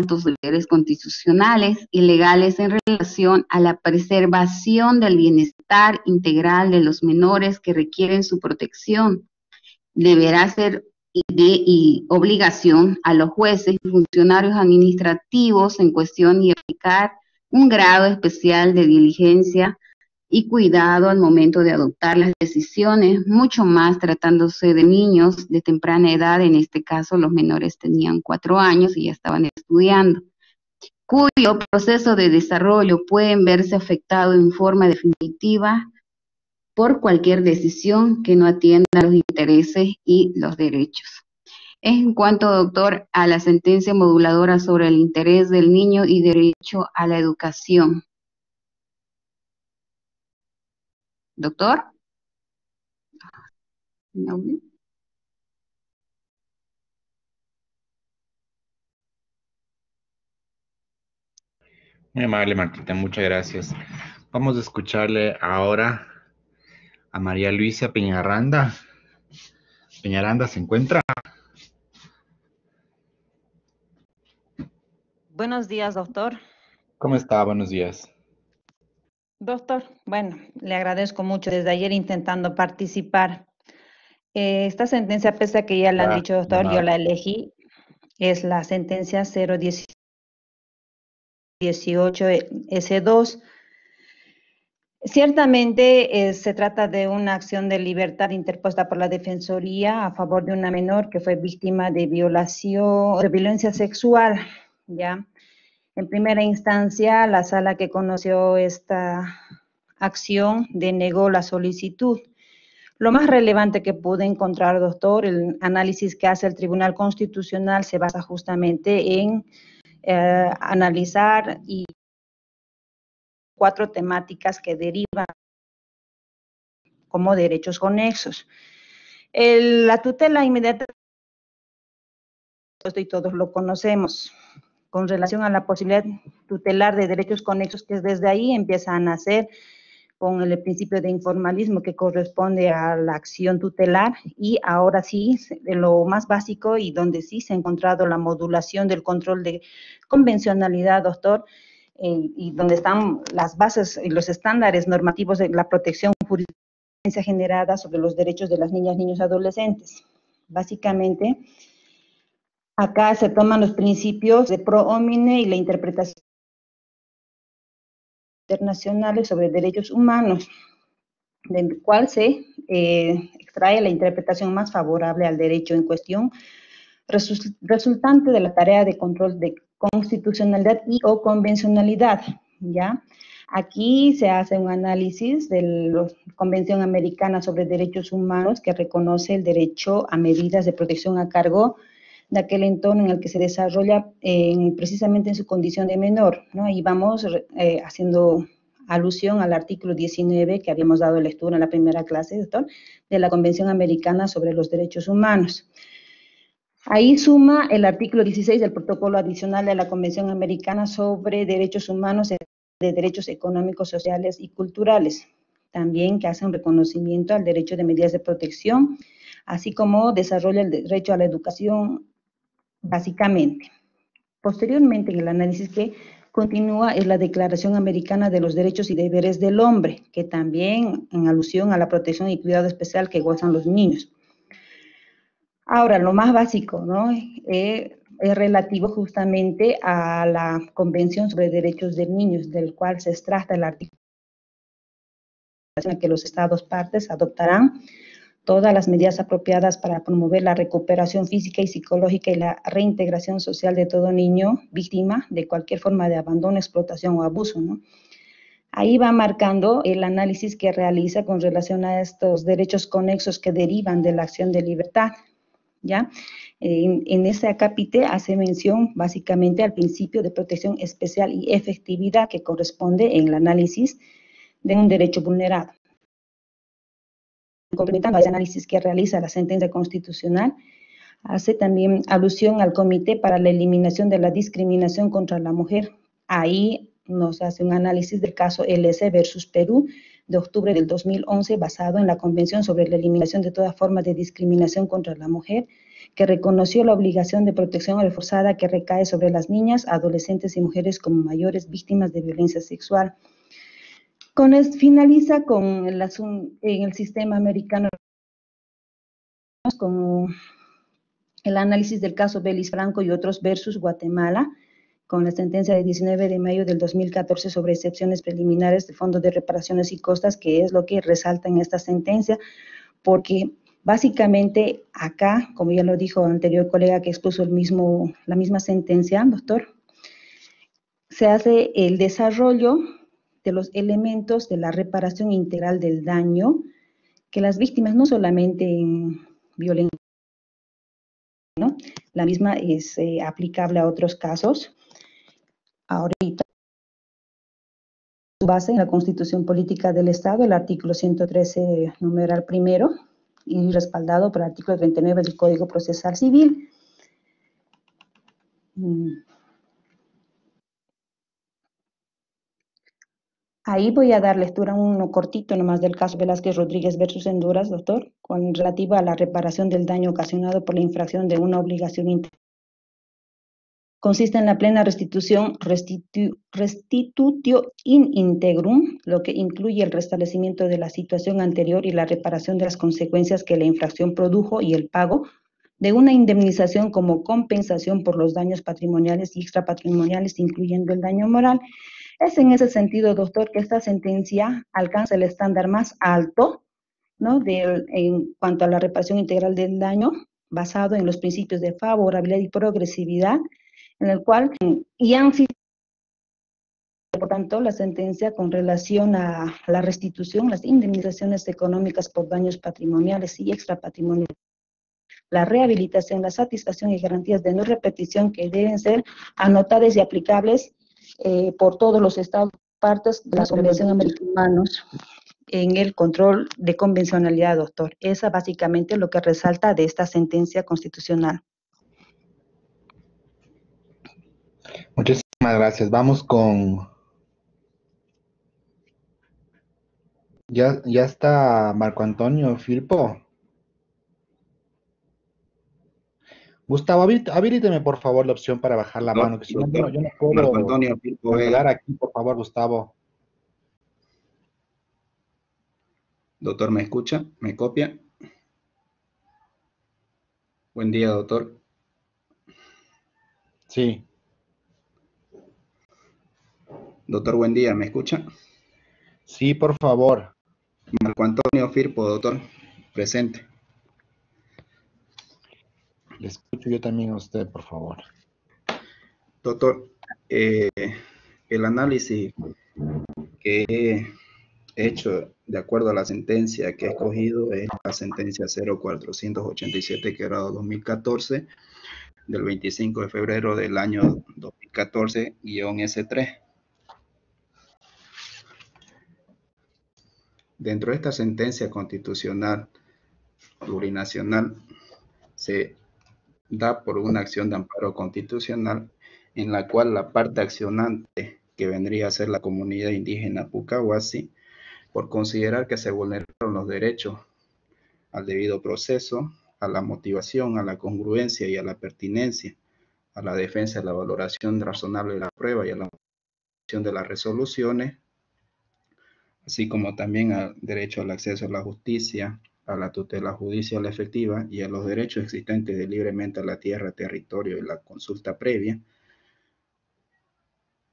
sus deberes constitucionales y legales en relación a la preservación del bienestar integral de los menores que requieren su protección. Deberá ser y obligación a los jueces y funcionarios administrativos en cuestión y aplicar un grado especial de diligencia y cuidado al momento de adoptar las decisiones, mucho más tratándose de niños de temprana edad. En este caso los menores tenían 4 años y ya estaban estudiando, cuyo proceso de desarrollo pueden verse afectado en forma definitiva por cualquier decisión que no atienda los intereses y los derechos. En cuanto, doctor, a la sentencia moduladora sobre el interés del niño y derecho a la educación. Doctor. ¿No? Muy amable, Martita, muchas gracias. Vamos a escucharle ahora a María Luisa Peñaranda. Peñaranda, ¿se encuentra? Buenos días, doctor. ¿Cómo está? Buenos días. Doctor, bueno, le agradezco mucho desde ayer intentando participar. Esta sentencia, pese a que ya la han dicho, doctor, yo la elegí, es la sentencia 018 S2. Ciertamente se trata de una acción de libertad interpuesta por la Defensoría a favor de una menor que fue víctima de violación, de violencia sexual, ¿ya? En primera instancia, la sala que conoció esta acción denegó la solicitud. Lo más relevante que pude encontrar, doctor, el análisis que hace el Tribunal Constitucional se basa justamente en analizar y 4 temáticas que derivan como derechos conexos. La tutela inmediata, y todos lo conocemos, con relación a la posibilidad tutelar de derechos conexos, que desde ahí empieza a nacer con el principio de informalismo que corresponde a la acción tutelar, y ahora sí, de lo más básico y donde sí se ha encontrado la modulación del control de convencionalidad, doctor, y donde están las bases y los estándares normativos de la protección jurídica generada sobre los derechos de las niñas, niños y adolescentes. Básicamente, acá se toman los principios de pro homine y la interpretación internacionales sobre derechos humanos, del cual se extrae la interpretación más favorable al derecho en cuestión, resultante de la tarea de control de constitucionalidad y o convencionalidad, ¿ya? Aquí se hace un análisis de la Convención Americana sobre Derechos Humanos, que reconoce el derecho a medidas de protección a cargo de aquel entorno en el que se desarrolla precisamente en su condición de menor, ¿no? Y vamos haciendo alusión al artículo 19 que habíamos dado lectura en la primera clase, doctor, de la Convención Americana sobre los Derechos Humanos. Ahí suma el artículo 16 del protocolo adicional de la Convención Americana sobre Derechos Humanos de Derechos Económicos, Sociales y Culturales, también que hace un reconocimiento al derecho de medidas de protección, así como desarrolla el derecho a la educación básicamente. Posteriormente, en el análisis que continúa es la Declaración Americana de los Derechos y Deberes del Hombre, que también en alusión a la protección y cuidado especial que gozan los niños. Ahora, lo más básico, ¿no? Es relativo justamente a la Convención sobre Derechos del Niño, del cual se extrata el artículo en que los Estados partes adoptarán todas las medidas apropiadas para promover la recuperación física y psicológica y la reintegración social de todo niño víctima de cualquier forma de abandono, explotación o abuso, ¿no? Ahí va marcando el análisis que realiza con relación a estos derechos conexos que derivan de la acción de libertad, ¿ya? En ese acápite hace mención básicamente al principio de protección especial y efectividad que corresponde en el análisis de un derecho vulnerado. Complementando el análisis que realiza la sentencia constitucional, hace también alusión al Comité para la Eliminación de la Discriminación contra la Mujer. Ahí nos hace un análisis del caso LS versus Perú de octubre del 2011, basado en la Convención sobre la Eliminación de toda forma de discriminación contra la mujer, que reconoció la obligación de protección reforzada que recae sobre las niñas, adolescentes y mujeres como mayores víctimas de violencia sexual. Finaliza con en el sistema americano con el análisis del caso Belis Franco y otros versus Guatemala, con la sentencia de 19 de mayo del 2014 sobre excepciones preliminares de fondos de reparaciones y costas, que es lo que resalta en esta sentencia, porque básicamente acá, como ya lo dijo el anterior colega que expuso la misma sentencia, doctor, se hace el desarrollo de los elementos de la reparación integral del daño, que las víctimas no solamente en violencia, ¿no? La misma es aplicable a otros casos. Ahorita, base en la Constitución Política del Estado, el artículo 113, numeral primero, y respaldado por el artículo 39 del Código Procesal Civil. Ahí voy a dar lectura uno cortito nomás del caso Velázquez Rodríguez versus Honduras, doctor, con relativa a la reparación del daño ocasionado por la infracción de una obligación integral. Consiste en la plena restitutio in integrum, lo que incluye el restablecimiento de la situación anterior y la reparación de las consecuencias que la infracción produjo y el pago de una indemnización como compensación por los daños patrimoniales y extrapatrimoniales, incluyendo el daño moral. Es en ese sentido, doctor, que esta sentencia alcanza el estándar más alto, ¿no?, en cuanto a la reparación integral del daño, basado en los principios de favorabilidad y progresividad, en el cual, y han sido, por tanto, la sentencia con relación a la restitución, las indemnizaciones económicas por daños patrimoniales y extrapatrimoniales, la rehabilitación, la satisfacción y garantías de no repetición que deben ser anotadas y aplicables por todos los estados partes de la Convención Americana de Humanos en el control de convencionalidad, doctor. Esa básicamente es lo que resalta de esta sentencia constitucional. Muchísimas gracias. Vamos con... Ya está Marco Antonio Firpo. Gustavo, habilíteme por favor la opción para bajar la mano, que si no, yo no puedo Marco Antonio Firpo hablar aquí, por favor, Gustavo. Doctor, ¿me escucha? ¿Me copia? Buen día, doctor. Sí. Doctor, buen día, ¿me escucha? Sí, por favor. Marco Antonio Firpo, doctor, presente. Le escucho yo también a usted, por favor. Doctor, el análisis que he hecho de acuerdo a la sentencia que he escogido es la sentencia 0487/2014 del 25 de febrero del año 2014-S3. Dentro de esta sentencia constitucional plurinacional se da por una acción de amparo constitucional en la cual la parte accionante, que vendría a ser la comunidad indígena Pucahuasi, por considerar que se vulneraron los derechos al debido proceso, a la motivación, a la congruencia y a la pertinencia, a la defensa y la valoración razonable de la prueba y a la motivación de las resoluciones, así como también al derecho al acceso a la justicia, a la tutela judicial efectiva y a los derechos existentes de libremente a la tierra, territorio y la consulta previa,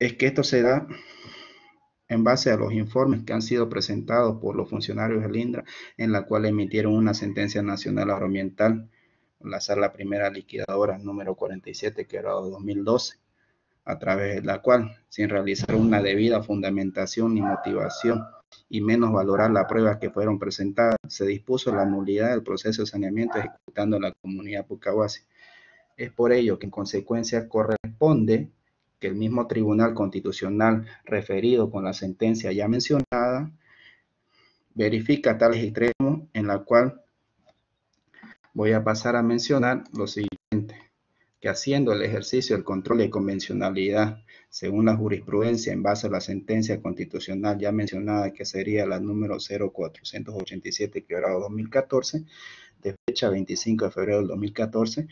es que esto se da en base a los informes que han sido presentados por los funcionarios del INDRA, en la cual emitieron una sentencia nacional agroambiental, la sala primera liquidadora número 47, que era de 2012, a través de la cual, sin realizar una debida fundamentación ni motivación, y menos valorar las pruebas que fueron presentadas, se dispuso la nulidad del proceso de saneamiento ejecutando en la comunidad Pucahuasi. Es por ello que en consecuencia corresponde que el mismo Tribunal Constitucional referido con la sentencia ya mencionada verifica tales extremos, en la cual voy a pasar a mencionar lo siguiente: que haciendo el ejercicio del control de convencionalidad según la jurisprudencia en base a la sentencia constitucional ya mencionada, que sería la número 0487/2014, de fecha 25 de febrero del 2014,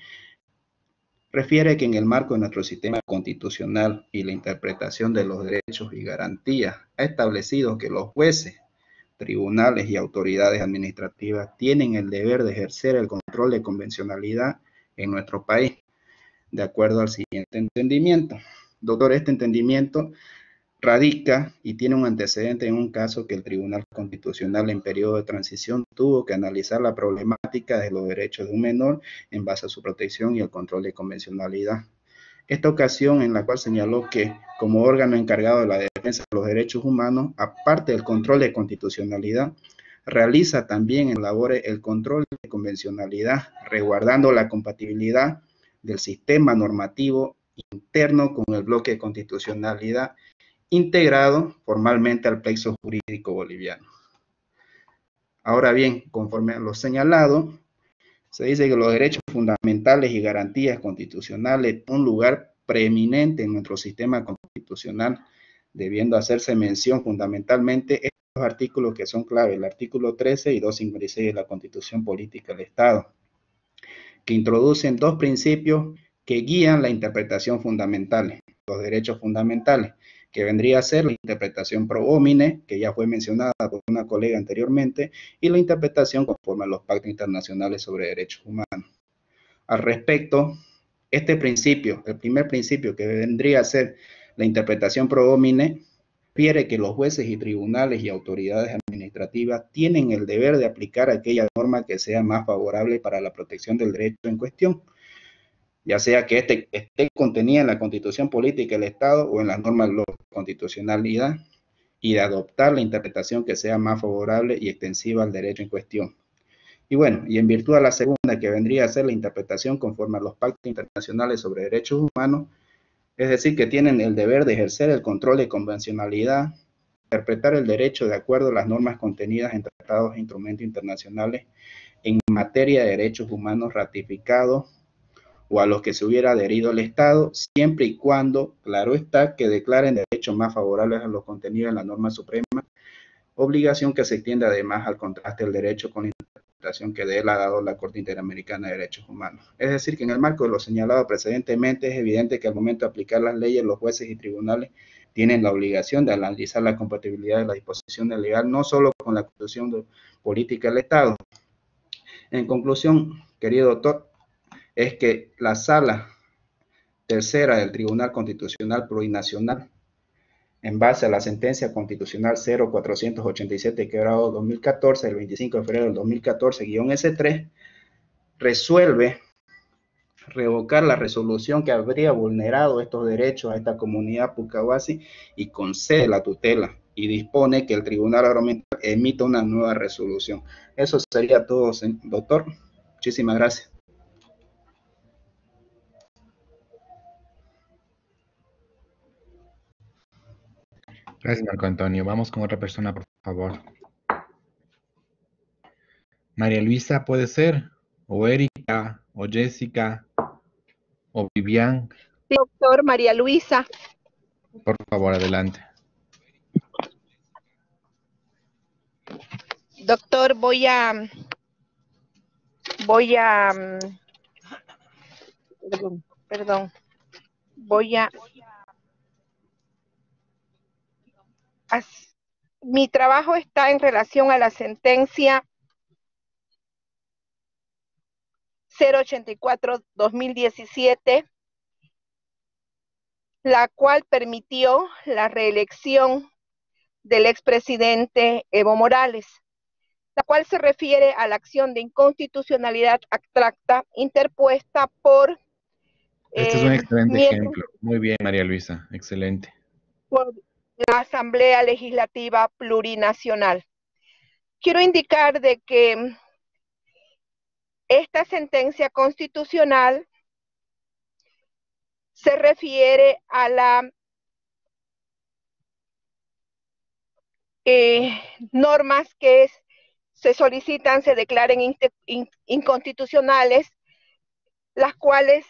refiere que en el marco de nuestro sistema constitucional y la interpretación de los derechos y garantías ha establecido que los jueces, tribunales y autoridades administrativas tienen el deber de ejercer el control de convencionalidad en nuestro país, de acuerdo al siguiente entendimiento. Doctor, este entendimiento radica y tiene un antecedente en un caso que el Tribunal Constitucional en periodo de transición tuvo que analizar la problemática de los derechos de un menor en base a su protección y el control de convencionalidad. Esta ocasión en la cual señaló que como órgano encargado de la defensa de los derechos humanos, aparte del control de constitucionalidad, realiza también en labores el control de convencionalidad, resguardando la compatibilidad del sistema normativo interno con el bloque de constitucionalidad integrado formalmente al plexo jurídico boliviano. Ahora bien, conforme a lo señalado, se dice que los derechos fundamentales y garantías constitucionales tienen un lugar preeminente en nuestro sistema constitucional, debiendo hacerse mención fundamentalmente estos artículos que son clave, el artículo 13 y 256 de la Constitución Política del Estado, que introducen dos principios que guían la interpretación fundamental, los derechos fundamentales, que vendría a ser la interpretación pro homine, que ya fue mencionada por una colega anteriormente, y la interpretación conforme a los pactos internacionales sobre derechos humanos. Al respecto, este principio, el primer principio que vendría a ser la interpretación pro homine, refiere que los jueces y tribunales y autoridades administrativas tienen el deber de aplicar aquella norma que sea más favorable para la protección del derecho en cuestión, ya sea que esté contenida en la Constitución Política del Estado o en las normas de constitucionalidad, y de adoptar la interpretación que sea más favorable y extensiva al derecho en cuestión. Y bueno, y en virtud de la segunda, que vendría a ser la interpretación conforme a los pactos internacionales sobre derechos humanos, es decir, que tienen el deber de ejercer el control de convencionalidad, interpretar el derecho de acuerdo a las normas contenidas en tratados e instrumentos internacionales en materia de derechos humanos ratificados o a los que se hubiera adherido el Estado, siempre y cuando, claro está, que declaren derechos más favorables a los contenidos en la norma suprema, obligación que se extiende además al contraste del derecho con la interpretación que de él ha dado la Corte Interamericana de Derechos Humanos. Es decir, que en el marco de lo señalado precedentemente, es evidente que al momento de aplicar las leyes, los jueces y tribunales tienen la obligación de analizar la compatibilidad de la disposición legal, no solo con la Constitución Política del Estado. En conclusión, querido doctor, es que la Sala Tercera del Tribunal Constitucional Plurinacional, en base a la sentencia constitucional 0487/2014, del 25 de febrero del 2014-S3, resuelve revocar la resolución que habría vulnerado estos derechos a esta comunidad pucahuasi y concede la tutela y dispone que el Tribunal Agroambiental emita una nueva resolución. Eso sería todo, doctor. Muchísimas gracias. Gracias, Marco Antonio. Vamos con otra persona, por favor. María Luisa, puede ser, o Erika, o Jessica, o Vivian. Sí, doctor, María Luisa. Por favor, adelante. Doctor, voy a mi trabajo está en relación a la sentencia 084/2017, la cual permitió la reelección del expresidente Evo Morales, la cual se refiere a la acción de inconstitucionalidad abstracta interpuesta por Este es un excelente ejemplo. Muy bien, María Luisa, excelente. Por la Asamblea Legislativa Plurinacional. Quiero indicar de que esta sentencia constitucional se refiere a la normas que se solicitan, se declaren inconstitucionales, las cuales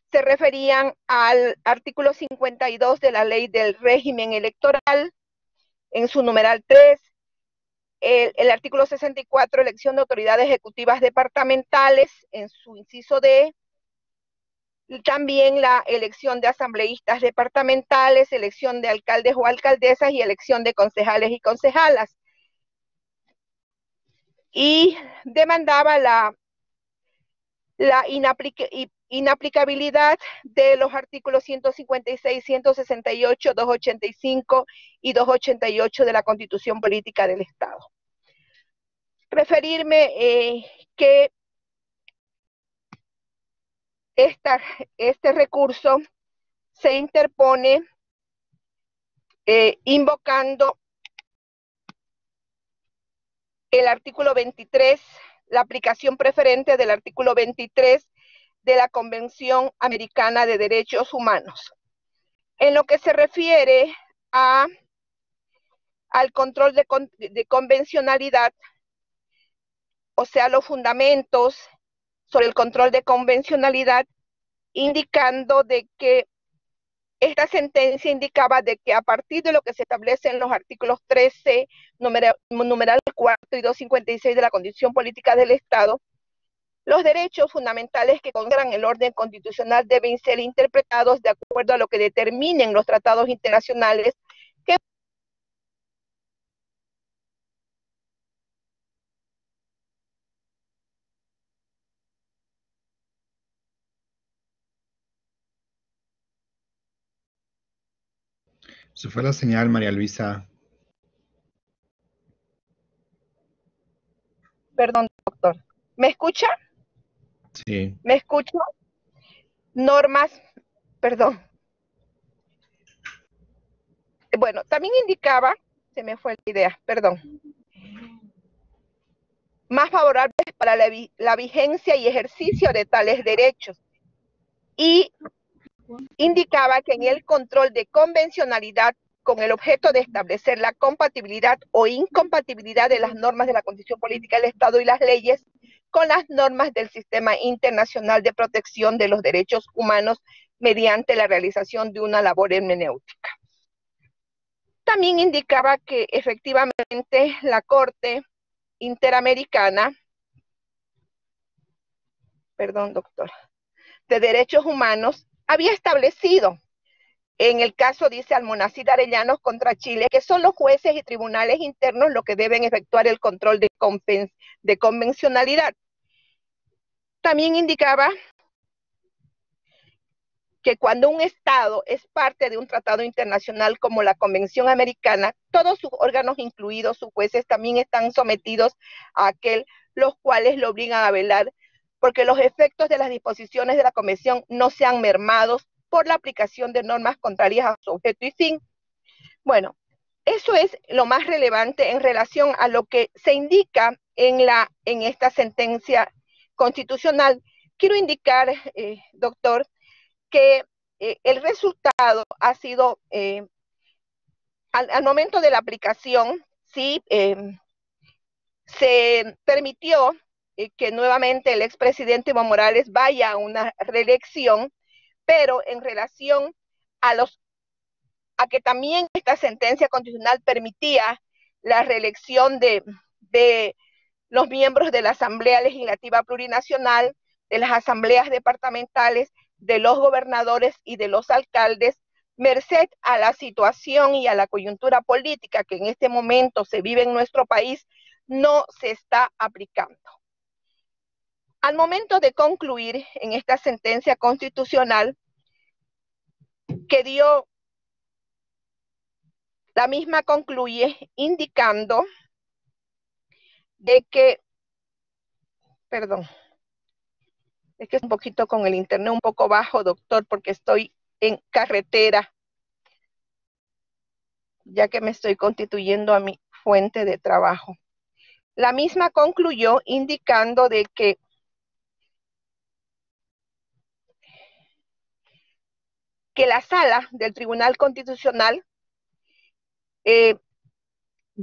se referían al artículo 52 de la Ley del Régimen Electoral, en su numeral 3, el artículo 64, elección de autoridades ejecutivas departamentales, en su inciso D, y también la elección de asambleístas departamentales, elección de alcaldes o alcaldesas y elección de concejales y concejalas. Y demandaba la inaplicabilidad de los artículos 156, 168, 285 y 288 de la Constitución Política del Estado. Referirme que este recurso se interpone invocando el artículo 23, la aplicación preferente del artículo 23 de la Convención Americana de Derechos Humanos. En lo que se refiere al control de convencionalidad, o sea, los fundamentos sobre el control de convencionalidad, indicando de que esta sentencia indicaba de que a partir de lo que se establece en los artículos 13, numeral 4 y 256 de la Constitución Política del Estado, los derechos fundamentales que consagran el orden constitucional deben ser interpretados de acuerdo a lo que determinen los tratados internacionales que Se fue la señal, María Luisa. Perdón, doctor. ¿Me escucha? Sí. ¿Me escucha? Normas, perdón. Bueno, también indicaba, se me fue la idea, perdón, más favorables para la vigencia y ejercicio de tales derechos. Y indicaba que en el control de convencionalidad con el objeto de establecer la compatibilidad o incompatibilidad de las normas de la Constitución Política del Estado y las leyes con las normas del Sistema Internacional de Protección de los Derechos Humanos mediante la realización de una labor hermenéutica. También indicaba que efectivamente la Corte Interamericana, perdón, doctor, de Derechos Humanos había establecido, en el caso, dice Almonacid Arellanos contra Chile, que son los jueces y tribunales internos los que deben efectuar el control de convencionalidad. También indicaba que cuando un Estado es parte de un tratado internacional como la Convención Americana, todos sus órganos, incluidos sus jueces, también están sometidos a los cuales lo obligan a velar porque los efectos de las disposiciones de la Convención no sean mermados por la aplicación de normas contrarias a su objeto y fin. Bueno, eso es lo más relevante en relación a lo que se indica en esta sentencia constitucional. Quiero indicar, doctor, que el resultado ha sido, al momento de la aplicación, sí, se permitió que nuevamente el expresidente Evo Morales vaya a una reelección, pero en relación a que también esta sentencia constitucional permitía la reelección de los miembros de la Asamblea Legislativa Plurinacional, de las asambleas departamentales, de los gobernadores y de los alcaldes, merced a la situación y a la coyuntura política que en este momento se vive en nuestro país, no se está aplicando. Al momento de concluir en esta sentencia constitucional, que dio, la misma concluye indicando de que, perdón, es que es un poquito con el internet un poco bajo, doctor, porque estoy en carretera, ya que me estoy constituyendo a mi fuente de trabajo. La misma concluyó indicando de que la sala del Tribunal Constitucional, de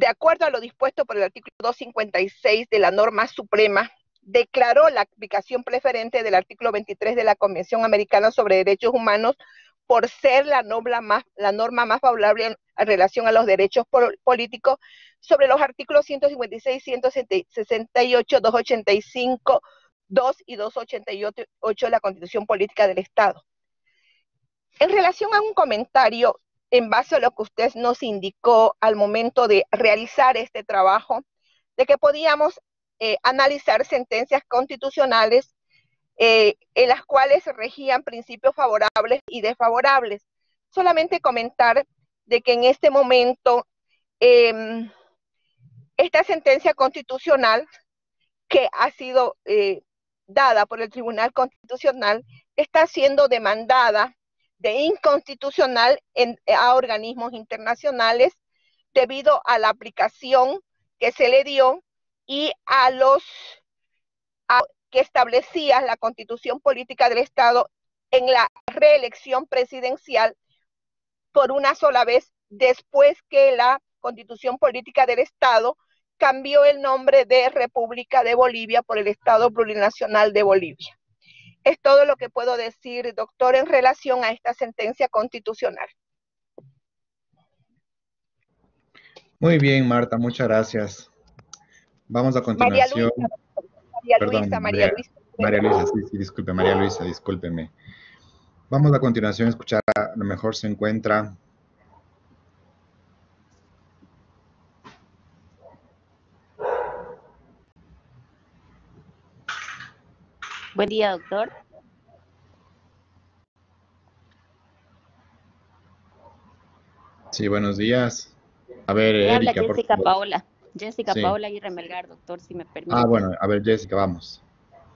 acuerdo a lo dispuesto por el artículo 256 de la norma suprema, declaró la aplicación preferente del artículo 23 de la Convención Americana sobre Derechos Humanos por ser la norma más favorable en relación a los derechos políticos sobre los artículos 156, 168, 285, 2 y 288 de la Constitución Política del Estado. En relación a un comentario en base a lo que usted nos indicó al momento de realizar este trabajo, de que podíamos analizar sentencias constitucionales en las cuales se regían principios favorables y desfavorables. Solamente comentar de que en este momento esta sentencia constitucional que ha sido dada por el Tribunal Constitucional está siendo demandada de inconstitucional a organismos internacionales debido a la aplicación que se le dio y a que establecía la Constitución Política del Estado en la reelección presidencial por una sola vez después que la Constitución Política del Estado cambió el nombre de República de Bolivia por el Estado Plurinacional de Bolivia. Es todo lo que puedo decir, doctor, en relación a esta sentencia constitucional. Muy bien, Marta, muchas gracias. Vamos a continuación. María Luisa, sí, disculpe, María Luisa, discúlpeme. Vamos a continuación a escuchar a lo mejor se encuentra. Buen día, doctor. Sí, buenos días. A ver, Habla Erika, Jessica Paola. Sí. Paola Aguirre Melgar, doctor, si me permite. Ah, bueno, a ver, Jessica, vamos.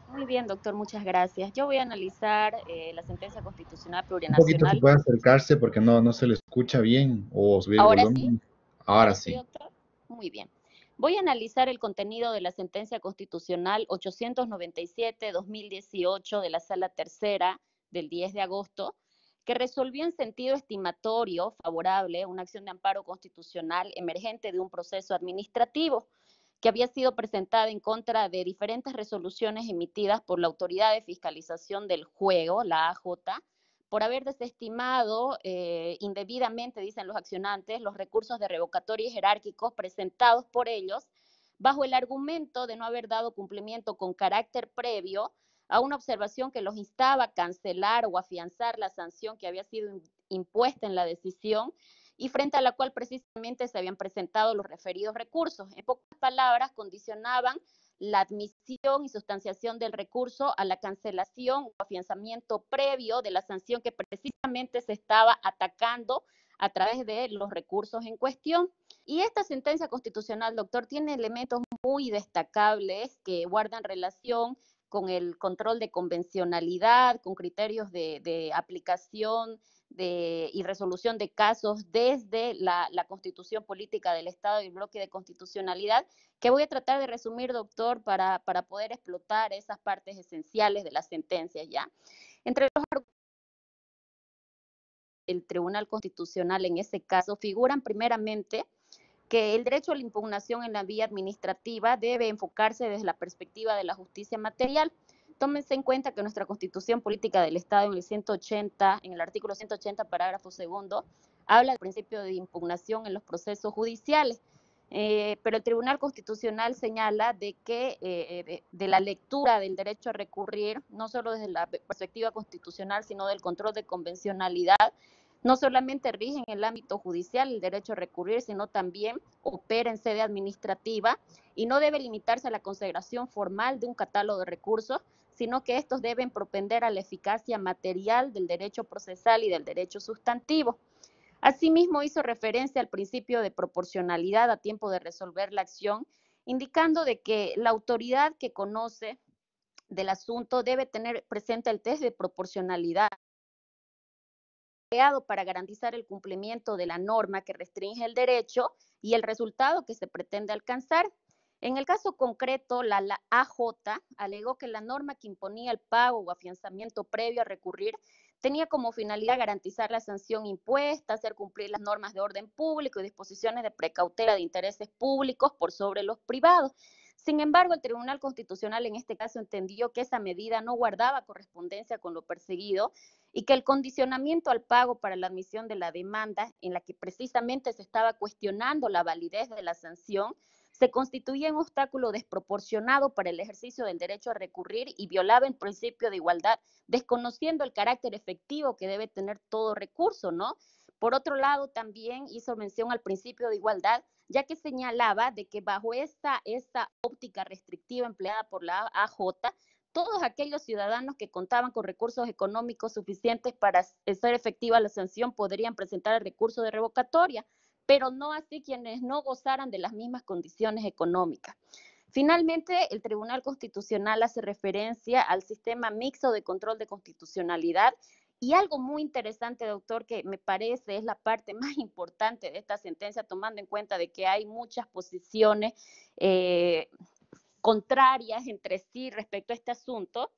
Muy bien, doctor, muchas gracias. Yo voy a analizar la sentencia constitucional Un poquito plurinacional. se puede acercarse porque no se le escucha bien o subir el volumen. Ahora sí. Doctor. Muy bien. Voy a analizar el contenido de la sentencia constitucional 897-2018 de la Sala Tercera del 10 de agosto, que resolvió en sentido estimatorio favorable una acción de amparo constitucional emergente de un proceso administrativo que había sido presentada en contra de diferentes resoluciones emitidas por la Autoridad de Fiscalización del Juego, la AJ, por haber desestimado indebidamente, dicen los accionantes, los recursos de revocatoria jerárquicos presentados por ellos bajo el argumento de no haber dado cumplimiento con carácter previo a una observación que los instaba a cancelar o afianzar la sanción que había sido impuesta en la decisión y frente a la cual precisamente se habían presentado los referidos recursos. En pocas palabras, condicionaban la admisión y sustanciación del recurso a la cancelación o afianzamiento previo de la sanción que precisamente se estaba atacando a través de los recursos en cuestión. Y esta sentencia constitucional, doctor, tiene elementos muy destacables que guardan relación con el control de convencionalidad, con criterios de aplicación y resolución de casos desde la Constitución Política del Estado y el bloque de constitucionalidad, que voy a tratar de resumir, doctor, para poder explotar esas partes esenciales de las sentencias, ¿ya? Entre los argumentos del Tribunal Constitucional en ese caso figuran primeramente que el derecho a la impugnación en la vía administrativa debe enfocarse desde la perspectiva de la justicia material. Tómense en cuenta que nuestra Constitución Política del Estado en el artículo 180, parágrafo segundo, habla del principio de impugnación en los procesos judiciales. Pero el Tribunal Constitucional señala de que de la lectura del derecho a recurrir, no solo desde la perspectiva constitucional, sino del control de convencionalidad, no solamente rige en el ámbito judicial el derecho a recurrir, sino también opera en sede administrativa y no debe limitarse a la consagración formal de un catálogo de recursos, sino que estos deben propender a la eficacia material del derecho procesal y del derecho sustantivo. Asimismo, hizo referencia al principio de proporcionalidad a tiempo de resolver la acción, indicando de que la autoridad que conoce del asunto debe tener presente el test de proporcionalidad creado para garantizar el cumplimiento de la norma que restringe el derecho y el resultado que se pretende alcanzar. En el caso concreto, la AJ alegó que la norma que imponía el pago o afianzamiento previo a recurrir tenía como finalidad garantizar la sanción impuesta, hacer cumplir las normas de orden público y disposiciones de precautela de intereses públicos por sobre los privados. Sin embargo, el Tribunal Constitucional en este caso entendió que esa medida no guardaba correspondencia con lo perseguido y que el condicionamiento al pago para la admisión de la demanda, en la que precisamente se estaba cuestionando la validez de la sanción, se constituía un obstáculo desproporcionado para el ejercicio del derecho a recurrir y violaba el principio de igualdad, desconociendo el carácter efectivo que debe tener todo recurso, ¿no? Por otro lado, también hizo mención al principio de igualdad, ya que señalaba de que bajo esta óptica restrictiva empleada por la AJ, todos aquellos ciudadanos que contaban con recursos económicos suficientes para hacer efectiva la sanción podrían presentar el recurso de revocatoria, pero no así quienes no gozaran de las mismas condiciones económicas. Finalmente, el Tribunal Constitucional hace referencia al sistema mixto de control de constitucionalidad y algo muy interesante, doctor, que me parece es la parte más importante de esta sentencia, tomando en cuenta de que hay muchas posiciones contrarias entre sí respecto a este asunto,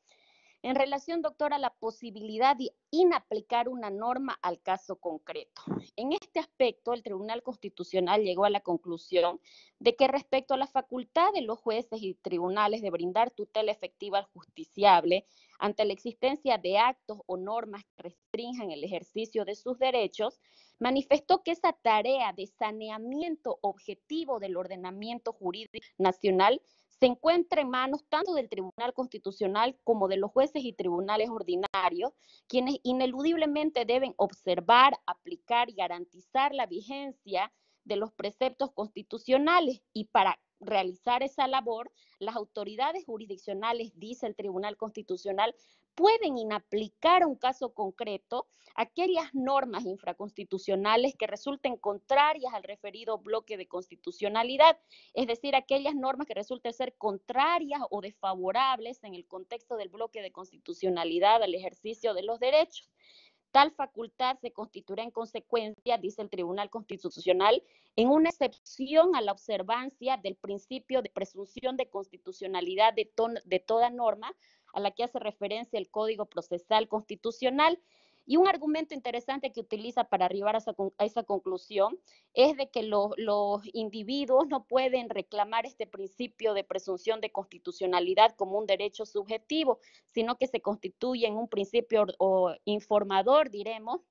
en relación, doctor, a la posibilidad de inaplicar una norma al caso concreto. En este aspecto, el Tribunal Constitucional llegó a la conclusión de que respecto a la facultad de los jueces y tribunales de brindar tutela efectiva al justiciable ante la existencia de actos o normas que restrinjan el ejercicio de sus derechos, manifestó que esa tarea de saneamiento objetivo del ordenamiento jurídico nacional se encuentra en manos tanto del Tribunal Constitucional como de los jueces y tribunales ordinarios, quienes ineludiblemente deben observar, aplicar y garantizar la vigencia de los preceptos constitucionales. Y para realizar esa labor, las autoridades jurisdiccionales, dice el Tribunal Constitucional, pueden inaplicar a un caso concreto aquellas normas infraconstitucionales que resulten contrarias al referido bloque de constitucionalidad, es decir, aquellas normas que resulten ser contrarias o desfavorables en el contexto del bloque de constitucionalidad al ejercicio de los derechos. Tal facultad se constituirá en consecuencia, dice el Tribunal Constitucional, en una excepción a la observancia del principio de presunción de constitucionalidad de toda norma a la que hace referencia el Código Procesal Constitucional. Y un argumento interesante que utiliza para arribar a esa conclusión es de que los individuos no pueden reclamar este principio de presunción de constitucionalidad como un derecho subjetivo, sino que se constituye en un principio informador, diremos,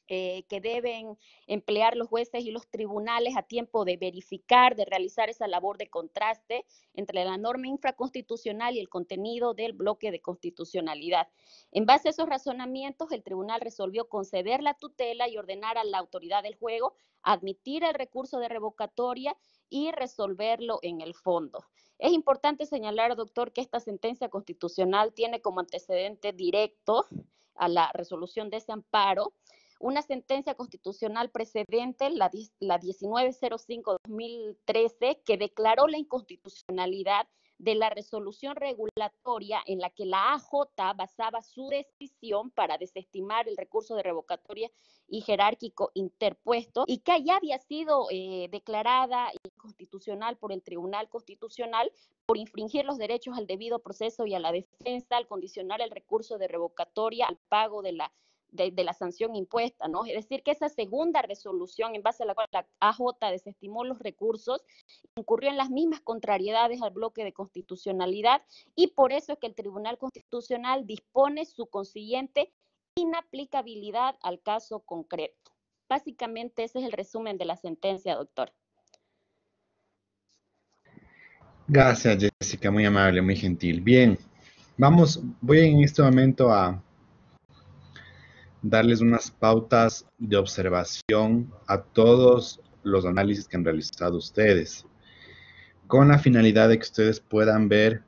que deben emplear los jueces y los tribunales a tiempo de verificar, de realizar esa labor de contraste entre la norma infraconstitucional y el contenido del bloque de constitucionalidad. En base a esos razonamientos, el tribunal resolvió conceder la tutela y ordenar a la autoridad del juego admitir el recurso de revocatoria y resolverlo en el fondo. Es importante señalar, doctor, que esta sentencia constitucional tiene como antecedente directo a la resolución de ese amparo una sentencia constitucional precedente, la 1905-2013, que declaró la inconstitucionalidad de la resolución regulatoria en la que la AJ basaba su decisión para desestimar el recurso de revocatoria y jerárquico interpuesto y que ya había sido declarada inconstitucional por el Tribunal Constitucional por infringir los derechos al debido proceso y a la defensa al condicionar el recurso de revocatoria al pago de la sanción impuesta, ¿no? Es decir, que esa segunda resolución en base a la cual la AJ desestimó los recursos incurrió en las mismas contrariedades al bloque de constitucionalidad y por eso es que el Tribunal Constitucional dispone su consiguiente inaplicabilidad al caso concreto. Básicamente ese es el resumen de la sentencia, doctor. Gracias, Jessica, muy amable, muy gentil. Bien, voy en este momento a darles unas pautas de observación a todos los análisis que han realizado ustedes, con la finalidad de que ustedes puedan ver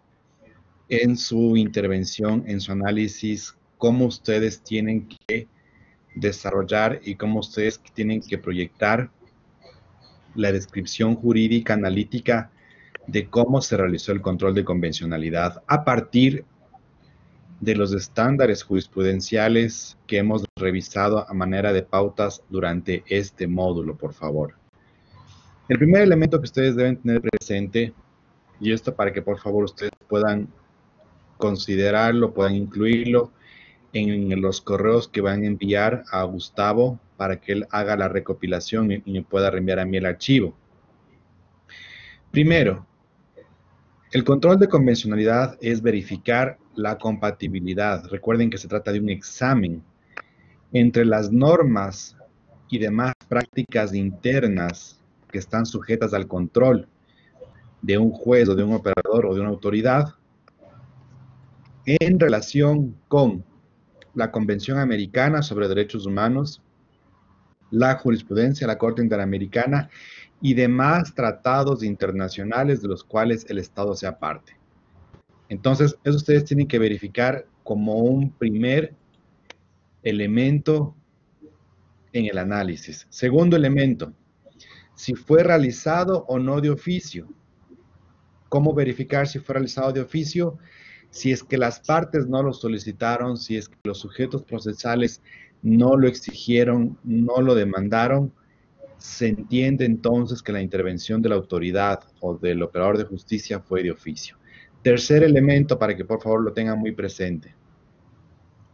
en su intervención, en su análisis, cómo ustedes tienen que desarrollar y cómo ustedes tienen que proyectar la descripción jurídica analítica de cómo se realizó el control de convencionalidad a partir de los estándares jurisprudenciales que hemos revisado a manera de pautas durante este módulo, por favor. El primer elemento que ustedes deben tener presente, y esto para que por favor ustedes puedan considerarlo, puedan incluirlo en los correos que van a enviar a Gustavo para que él haga la recopilación y me pueda reenviar a mí el archivo. Primero, El control de convencionalidad es verificar la compatibilidad. Recuerden que se trata de un examen entre las normas y demás prácticas internas que están sujetas al control de un juez o de un operador o de una autoridad en relación con la Convención Americana sobre Derechos Humanos, la jurisprudencia de la Corte Interamericana y demás tratados internacionales de los cuales el Estado sea parte. Entonces, eso ustedes tienen que verificar como un primer elemento en el análisis. Segundo elemento, si fue realizado o no de oficio. ¿Cómo verificar si fue realizado de oficio? Si es que las partes no lo solicitaron, si es que los sujetos procesales no lo exigieron, no lo demandaron, se entiende entonces que la intervención de la autoridad o del operador de justicia fue de oficio. Tercer elemento, para que por favor lo tengan muy presente.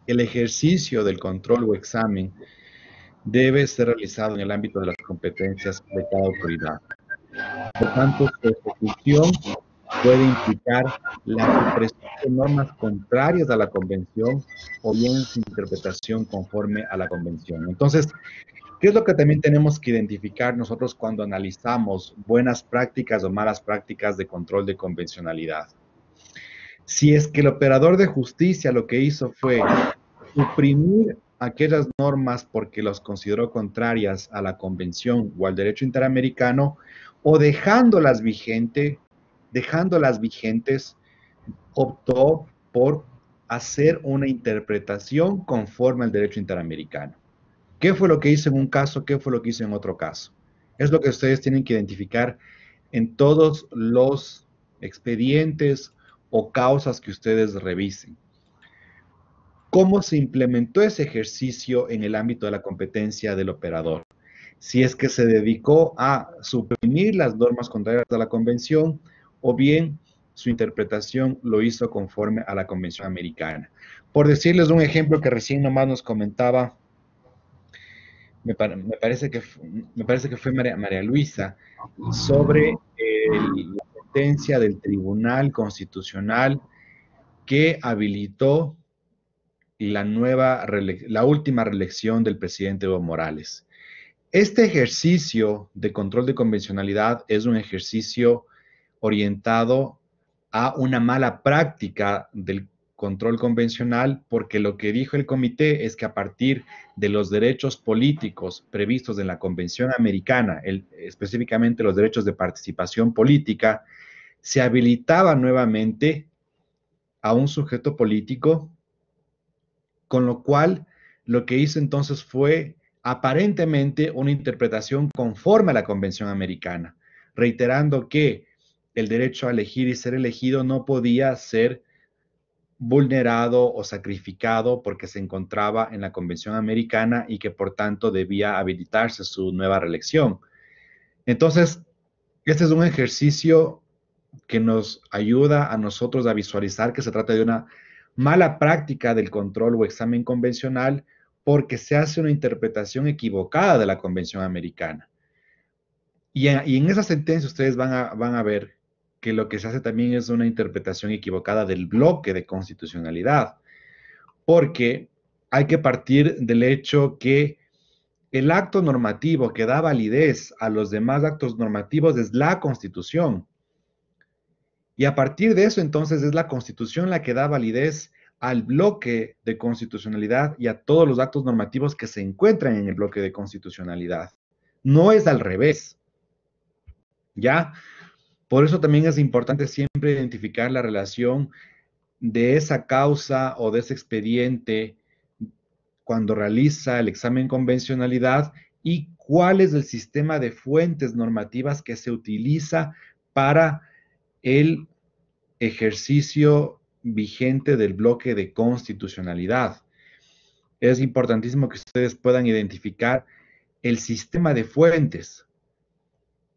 El ejercicio del control o examen debe ser realizado en el ámbito de las competencias de cada autoridad. Por tanto, su ejecución puede implicar la supresión de normas contrarias a la convención o bien su interpretación conforme a la convención. Entonces, ¿qué es lo que también tenemos que identificar nosotros cuando analizamos buenas prácticas o malas prácticas de control de convencionalidad? Si es que el operador de justicia lo que hizo fue suprimir aquellas normas porque los consideró contrarias a la convención o al derecho interamericano, o dejándolas vigentes, optó por hacer una interpretación conforme al derecho interamericano. ¿Qué fue lo que hizo en un caso? ¿Qué fue lo que hizo en otro caso? Es lo que ustedes tienen que identificar en todos los expedientes o causas que ustedes revisen. ¿Cómo se implementó ese ejercicio en el ámbito de la competencia del operador? Si es que se dedicó a suprimir las normas contrarias a la convención o bien su interpretación lo hizo conforme a la convención americana. Por decirles un ejemplo que recién nomás nos comentaba, me parece que fue María Luisa, sobre la sentencia del Tribunal Constitucional que habilitó la última reelección del presidente Evo Morales. Este ejercicio de control de convencionalidad es un ejercicio orientado a una mala práctica del control convencional, porque lo que dijo el comité es que a partir de los derechos políticos previstos en la Convención Americana, específicamente los derechos de participación política, se habilitaba nuevamente a un sujeto político, con lo cual lo que hizo entonces fue aparentemente una interpretación conforme a la Convención Americana, reiterando que el derecho a elegir y ser elegido no podía ser vulnerado o sacrificado porque se encontraba en la Convención Americana y que por tanto debía habilitarse su nueva reelección. Entonces, este es un ejercicio que nos ayuda a nosotros a visualizar que se trata de una mala práctica del control o examen convencional porque se hace una interpretación equivocada de la Convención Americana. Y en esa sentencia ustedes van a ver que lo que se hace también es una interpretación equivocada del bloque de constitucionalidad, porque hay que partir del hecho que el acto normativo que da validez a los demás actos normativos es la Constitución. Y a partir de eso, entonces, es la Constitución la que da validez al bloque de constitucionalidad y a todos los actos normativos que se encuentran en el bloque de constitucionalidad. No es al revés. ¿Ya? Por eso también es importante siempre identificar la relación de esa causa o de ese expediente cuando realiza el examen convencionalidad y cuál es el sistema de fuentes normativas que se utiliza para el ejercicio vigente del bloque de constitucionalidad. Es importantísimo que ustedes puedan identificar el sistema de fuentes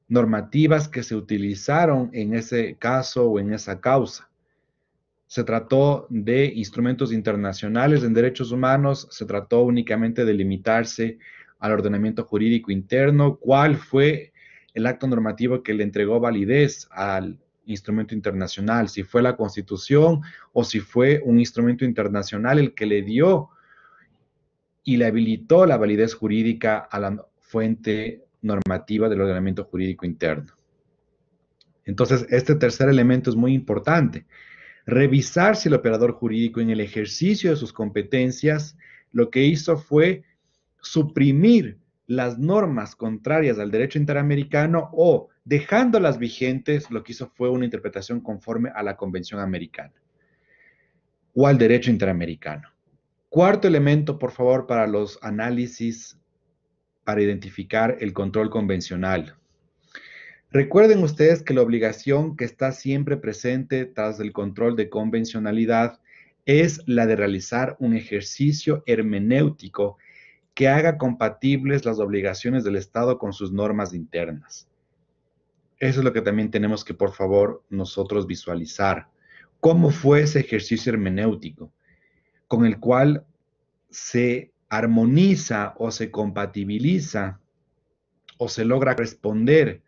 normativas que se utilizaron en ese caso o en esa causa. Se trató de instrumentos internacionales en derechos humanos, se trató únicamente de limitarse al ordenamiento jurídico interno. ¿Cuál fue el acto normativo que le entregó validez al instrumento internacional, si fue la Constitución o si fue un instrumento internacional el que le dio y le habilitó la validez jurídica a la fuente normativa del ordenamiento jurídico interno. Entonces, este tercer elemento es muy importante. Revisar si el operador jurídico en el ejercicio de sus competencias lo que hizo fue suprimir las normas contrarias al derecho interamericano o, dejándolas vigentes, lo que hizo fue una interpretación conforme a la Convención Americana o al derecho interamericano. Cuarto elemento, por favor, para los análisis para identificar el control convencional. Recuerden ustedes que la obligación que está siempre presente tras el control de convencionalidad es la de realizar un ejercicio hermenéutico que haga compatibles las obligaciones del Estado con sus normas internas. Eso es lo que también tenemos que, por favor, nosotros visualizar. ¿Cómo fue ese ejercicio hermenéutico con el cual se armoniza o se compatibiliza o se logra responder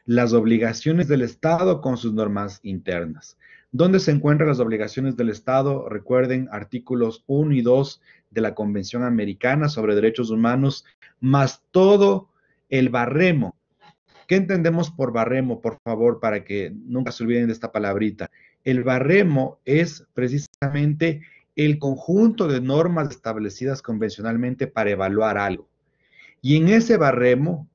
las obligaciones del Estado con sus normas internas? ¿Dónde se encuentran las obligaciones del Estado? Recuerden artículos 1 y 2 de la Convención Americana sobre Derechos Humanos, más todo el barremo. ¿Qué entendemos por barremo, por favor, para que nunca se olviden de esta palabrita? El barremo es precisamente el conjunto de normas establecidas convencionalmente para evaluar algo. Y en ese barremo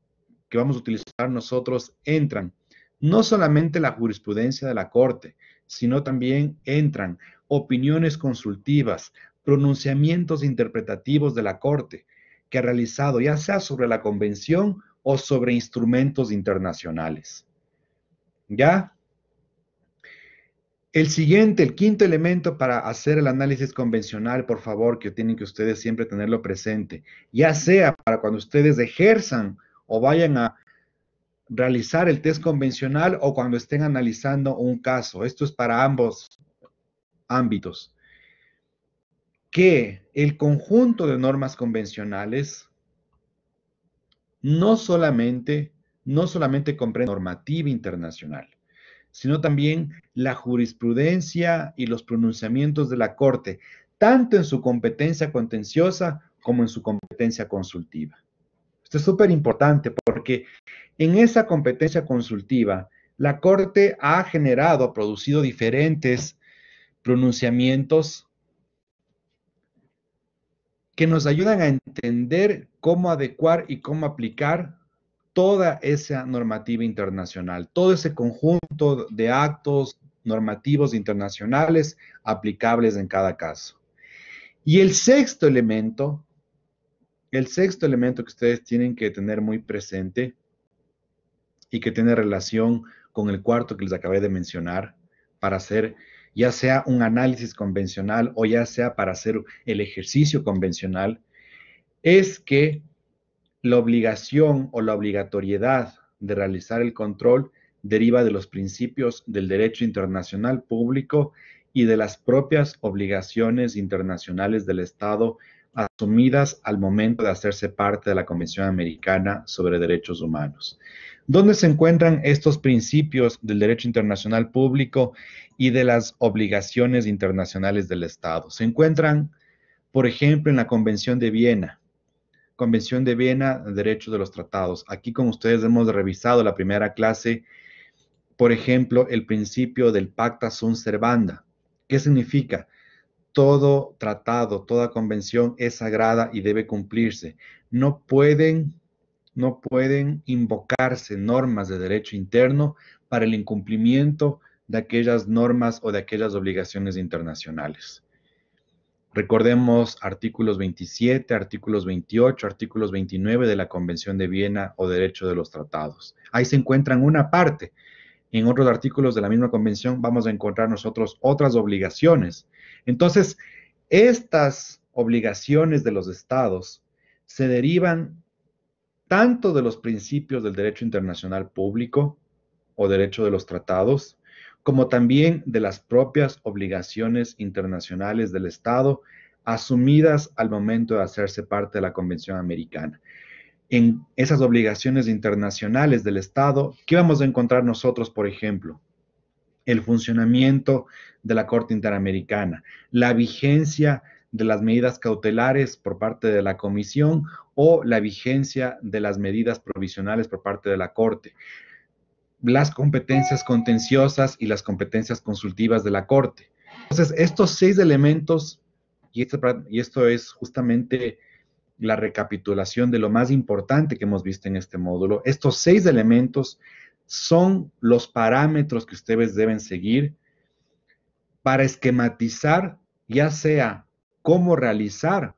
que vamos a utilizar nosotros entran no solamente la jurisprudencia de la Corte, sino también entran opiniones consultivas, pronunciamientos interpretativos de la Corte que ha realizado ya sea sobre la Convención o sobre instrumentos internacionales. ¿Ya? El quinto elemento para hacer el análisis convencional, por favor, que tienen que ustedes siempre tenerlo presente, ya sea para cuando ustedes ejerzan o vayan a realizar el test convencional o cuando estén analizando un caso. Esto es para ambos ámbitos. Que el conjunto de normas convencionales no solamente comprende normativa internacional, sino también la jurisprudencia y los pronunciamientos de la Corte, tanto en su competencia contenciosa como en su competencia consultiva. Esto es súper importante porque en esa competencia consultiva, la Corte ha producido diferentes pronunciamientos que nos ayudan a entender cómo adecuar y cómo aplicar toda esa normativa internacional, todo ese conjunto de actos normativos internacionales aplicables en cada caso. Y el sexto elemento que ustedes tienen que tener muy presente y que tiene relación con el cuarto que les acabé de mencionar, para hacer ya sea un análisis convencional o ya sea para hacer el ejercicio convencional, es que la obligación o la obligatoriedad de realizar el control deriva de los principios del derecho internacional público y de las propias obligaciones internacionales del Estado asumidas al momento de hacerse parte de la Convención Americana sobre Derechos Humanos. ¿Dónde se encuentran estos principios del derecho internacional público y de las obligaciones internacionales del Estado? Se encuentran, por ejemplo, en la Convención de Viena. Convención de Viena, Derecho de los Tratados. Aquí con ustedes hemos revisado la primera clase, por ejemplo, el principio del pacta sunt servanda. ¿Qué significa? Todo tratado, toda convención es sagrada y debe cumplirse. No pueden invocarse normas de derecho interno para el incumplimiento de aquellas normas o de aquellas obligaciones internacionales. Recordemos artículos 27, artículos 28, artículos 29 de la Convención de Viena o Derecho de los Tratados. Ahí se encuentran una parte. En otros artículos de la misma convención vamos a encontrar nosotros otras obligaciones. Entonces, estas obligaciones de los estados se derivan tanto de los principios del derecho internacional público o derecho de los tratados, como también de las propias obligaciones internacionales del Estado asumidas al momento de hacerse parte de la Convención Americana. En esas obligaciones internacionales del Estado, ¿qué vamos a encontrar nosotros, por ejemplo? el funcionamiento de la Corte Interamericana, la vigencia de las medidas cautelares por parte de la Comisión o la vigencia de las medidas provisionales por parte de la Corte, las competencias contenciosas y las competencias consultivas de la Corte. Entonces, estos 6 elementos, y esto es justamente la recapitulación de lo más importante que hemos visto en este módulo, estos 6 elementos son los parámetros que ustedes deben seguir para esquematizar, ya sea cómo realizar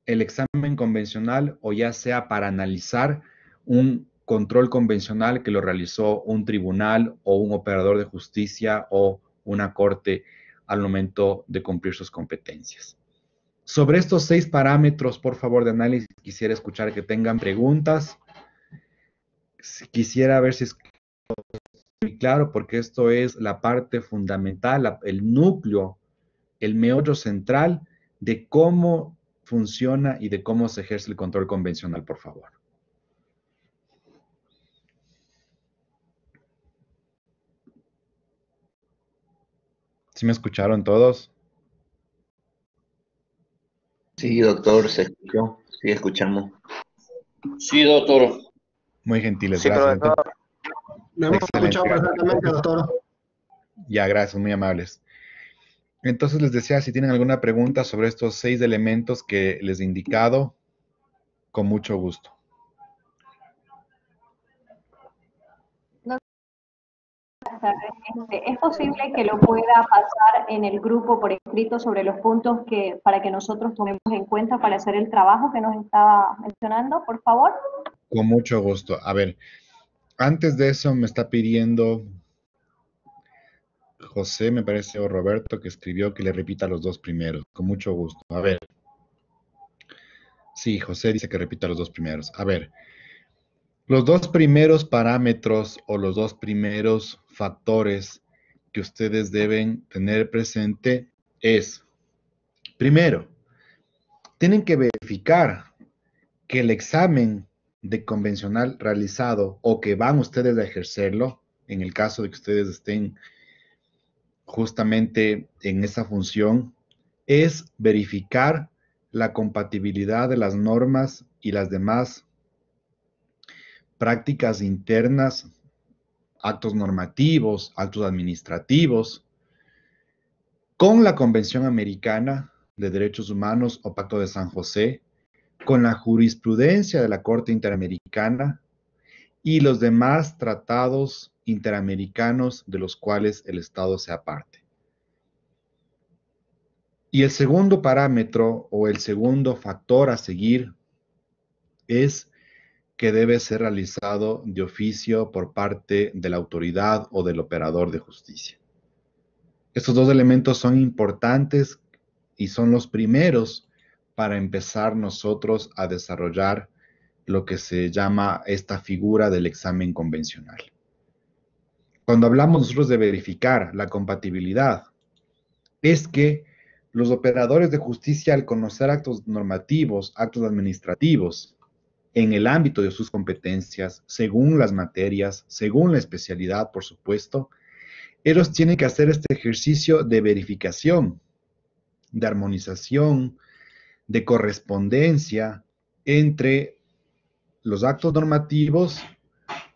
el examen convencional o ya sea para analizar un control convencional que lo realizó un tribunal o un operador de justicia o una corte al momento de cumplir sus competencias. Sobre estos 6 parámetros, por favor, de análisis, quisiera escuchar que tengan preguntas. Quisiera ver si es muy claro, porque esto es la parte fundamental, el núcleo, el meollo central de cómo funciona y de cómo se ejerce el control convencional, por favor. ¿Sí me escucharon todos? Sí, doctor, se escuchó. Sí, escuchamos. Sí, doctor. Muy gentiles, Sí, gracias. profesor. Lo hemos Excelente. escuchado perfectamente, doctor. Ya, gracias, muy amables. Entonces les decía, si tienen alguna pregunta sobre estos 6 elementos que les he indicado, con mucho gusto. ¿Es posible que lo pueda pasar en el grupo por escrito sobre los puntos para que nosotros tomemos en cuenta para hacer el trabajo que nos estaba mencionando, por favor? Con mucho gusto. A ver, antes de eso me está pidiendo José, me parece, o Roberto, que escribió que le repita los 2 primeros. Con mucho gusto. A ver. Sí, José dice que repita los 2 primeros. A ver. Los 2 primeros parámetros o los 2 primeros factores que ustedes deben tener presente es, primero, tienen que verificar que el examen de convencional realizado o que van ustedes a ejercerlo, en el caso de que ustedes estén justamente en esa función, es verificar la compatibilidad de las normas y las demás prácticas internas, actos normativos, actos administrativos, con la Convención Americana de Derechos Humanos o Pacto de San José, con la jurisprudencia de la Corte Interamericana y los demás tratados interamericanos de los cuales el Estado sea parte. Y el segundo parámetro o el segundo factor a seguir es que debe ser realizado de oficio por parte de la autoridad o del operador de justicia. Estos 2 elementos son importantes y son los primeros para empezar nosotros a desarrollar lo que se llama esta figura del examen convencional. Cuando hablamos nosotros de verificar la compatibilidad, es que los operadores de justicia, al conocer actos normativos, actos administrativos, en el ámbito de sus competencias, según las materias, según la especialidad, por supuesto, ellos tienen que hacer este ejercicio de verificación, de armonización, de correspondencia entre los actos normativos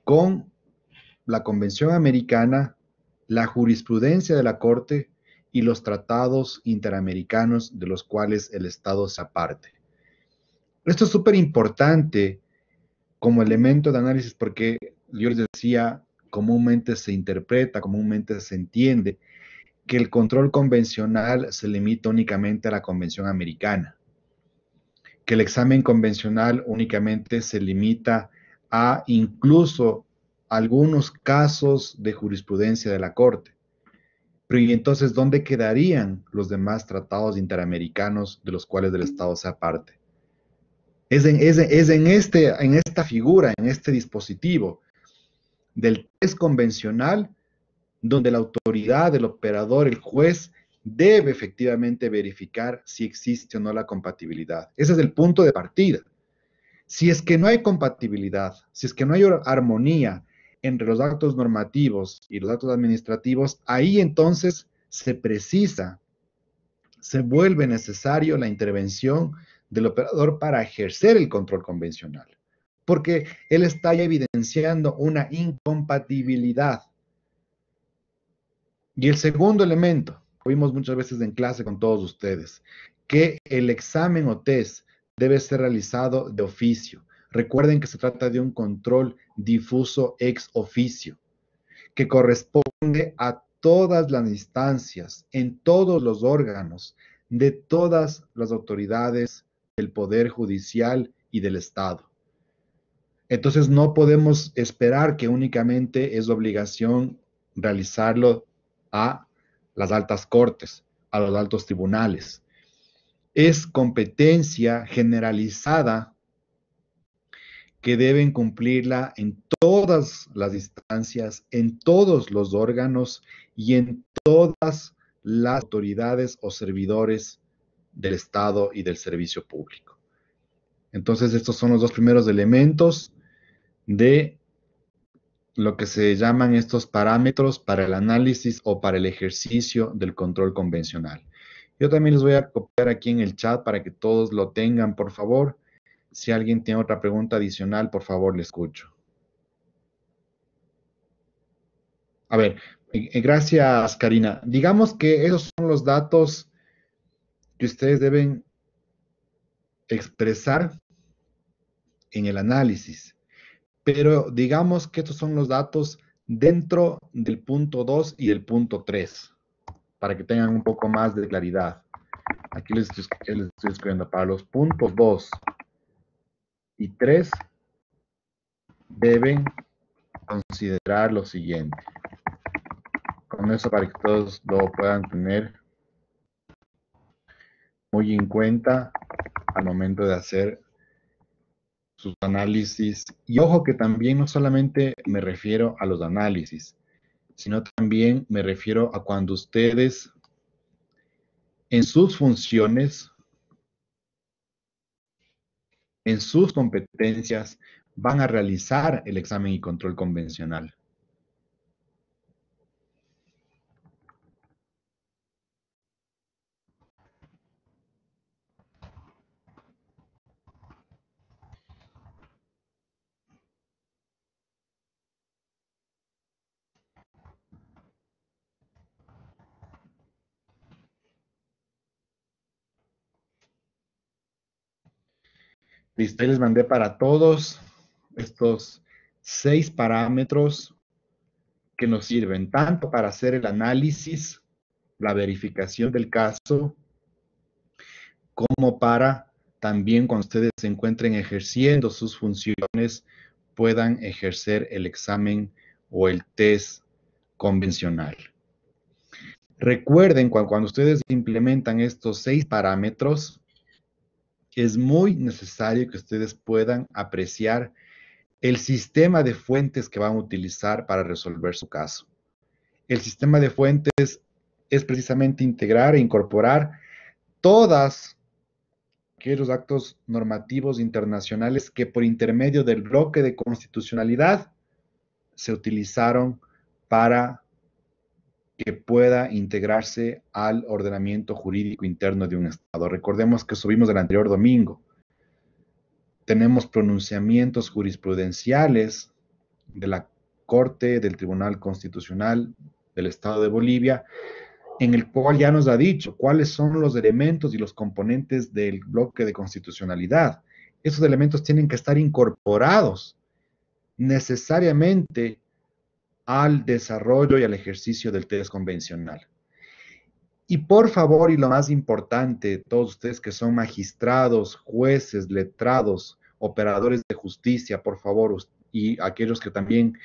con la Convención Americana, la jurisprudencia de la Corte y los tratados interamericanos de los cuales el Estado se aparte. Esto es súper importante como elemento de análisis porque yo les decía, comúnmente se interpreta, comúnmente se entiende que el control convencional se limita únicamente a la Convención Americana, que el examen convencional únicamente se limita a incluso algunos casos de jurisprudencia de la Corte. Pero ¿y entonces dónde quedarían los demás tratados interamericanos de los cuales el Estado sea parte? Es en esta figura, en este dispositivo del test convencional, donde la autoridad, el operador, el juez, debe efectivamente verificar si existe o no la compatibilidad. Ese es el punto de partida. Si es que no hay compatibilidad, si es que no hay armonía entre los actos normativos y los actos administrativos, ahí entonces se precisa, se vuelve necesario la intervención del operador para ejercer el control convencional, porque él está ya evidenciando una incompatibilidad. Y el segundo elemento, lo vimos muchas veces en clase con todos ustedes, que el examen o test debe ser realizado de oficio. Recuerden que se trata de un control difuso ex oficio, que corresponde a todas las instancias, en todos los órganos, de todas las autoridades del Poder Judicial y del Estado. Entonces no podemos esperar que únicamente es obligación realizarlo a las altas cortes, a los altos tribunales. Es competencia generalizada que deben cumplirla en todas las instancias, en todos los órganos y en todas las autoridades o servidores del Estado y del servicio público. Entonces, estos son los dos primeros elementos de lo que se llaman estos parámetros para el análisis o para el ejercicio del control convencional. Yo también les voy a copiar aquí en el chat para que todos lo tengan, por favor. Si alguien tiene otra pregunta adicional, por favor, le escucho. A ver, gracias, Karina. Digamos que esos son los datos que ustedes deben expresar en el análisis. Pero digamos que estos son los datos dentro del punto 2 y el punto 3, para que tengan un poco más de claridad. Aquí les estoy escribiendo para los puntos 2 y 3 deben considerar lo siguiente. Con eso para que todos lo puedan tener muy en cuenta al momento de hacer sus análisis. Y ojo que también no solamente me refiero a los análisis, sino también me refiero a cuando ustedes en sus funciones, en sus competencias, van a realizar el examen y control convencional. Listo, ahí les mandé para todos estos 6 parámetros que nos sirven tanto para hacer el análisis, la verificación del caso, como para también cuando ustedes se encuentren ejerciendo sus funciones, puedan ejercer el examen o el test convencional. Recuerden, cuando ustedes implementan estos 6 parámetros, es muy necesario que ustedes puedan apreciar el sistema de fuentes que van a utilizar para resolver su caso. El sistema de fuentes es precisamente integrar e incorporar todos aquellos actos normativos internacionales que por intermedio del bloque de constitucionalidad se utilizaron para que pueda integrarse al ordenamiento jurídico interno de un Estado. Recordemos que subimos el anterior domingo. Tenemos pronunciamientos jurisprudenciales de la Corte del Tribunal Constitucional del Estado de Bolivia, en el cual ya nos ha dicho cuáles son los elementos y los componentes del bloque de constitucionalidad. Esos elementos tienen que estar incorporados necesariamente al desarrollo y al ejercicio del test convencional. Y por favor, y lo más importante, todos ustedes que son magistrados, jueces, letrados, operadores de justicia, por favor, y aquellos que también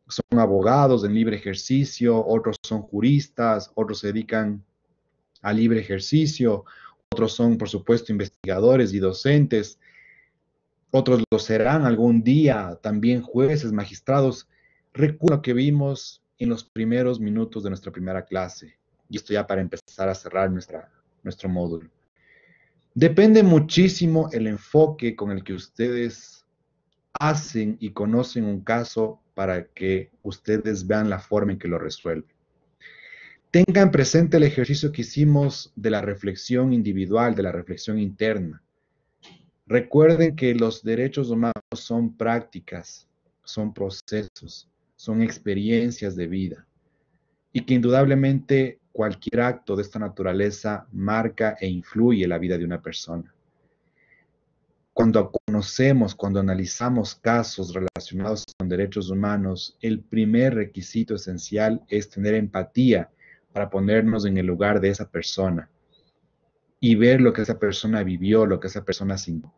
son abogados en libre ejercicio, otros son juristas, otros se dedican a libre ejercicio, otros son, por supuesto, investigadores y docentes, otros lo serán algún día, también jueces, magistrados. Recuerdo que vimos en los primeros minutos de nuestra primera clase, y esto ya para empezar a cerrar nuestro módulo. Depende muchísimo el enfoque con el que ustedes hacen y conocen un caso para que ustedes vean la forma en que lo resuelven. Tengan presente el ejercicio que hicimos de la reflexión individual, de la reflexión interna. Recuerden que los derechos humanos son prácticas, son procesos, son experiencias de vida y que indudablemente cualquier acto de esta naturaleza marca e influye la vida de una persona. Cuando conocemos, cuando analizamos casos relacionados con derechos humanos, el primer requisito esencial es tener empatía para ponernos en el lugar de esa persona y ver lo que esa persona vivió, lo que esa persona sintió.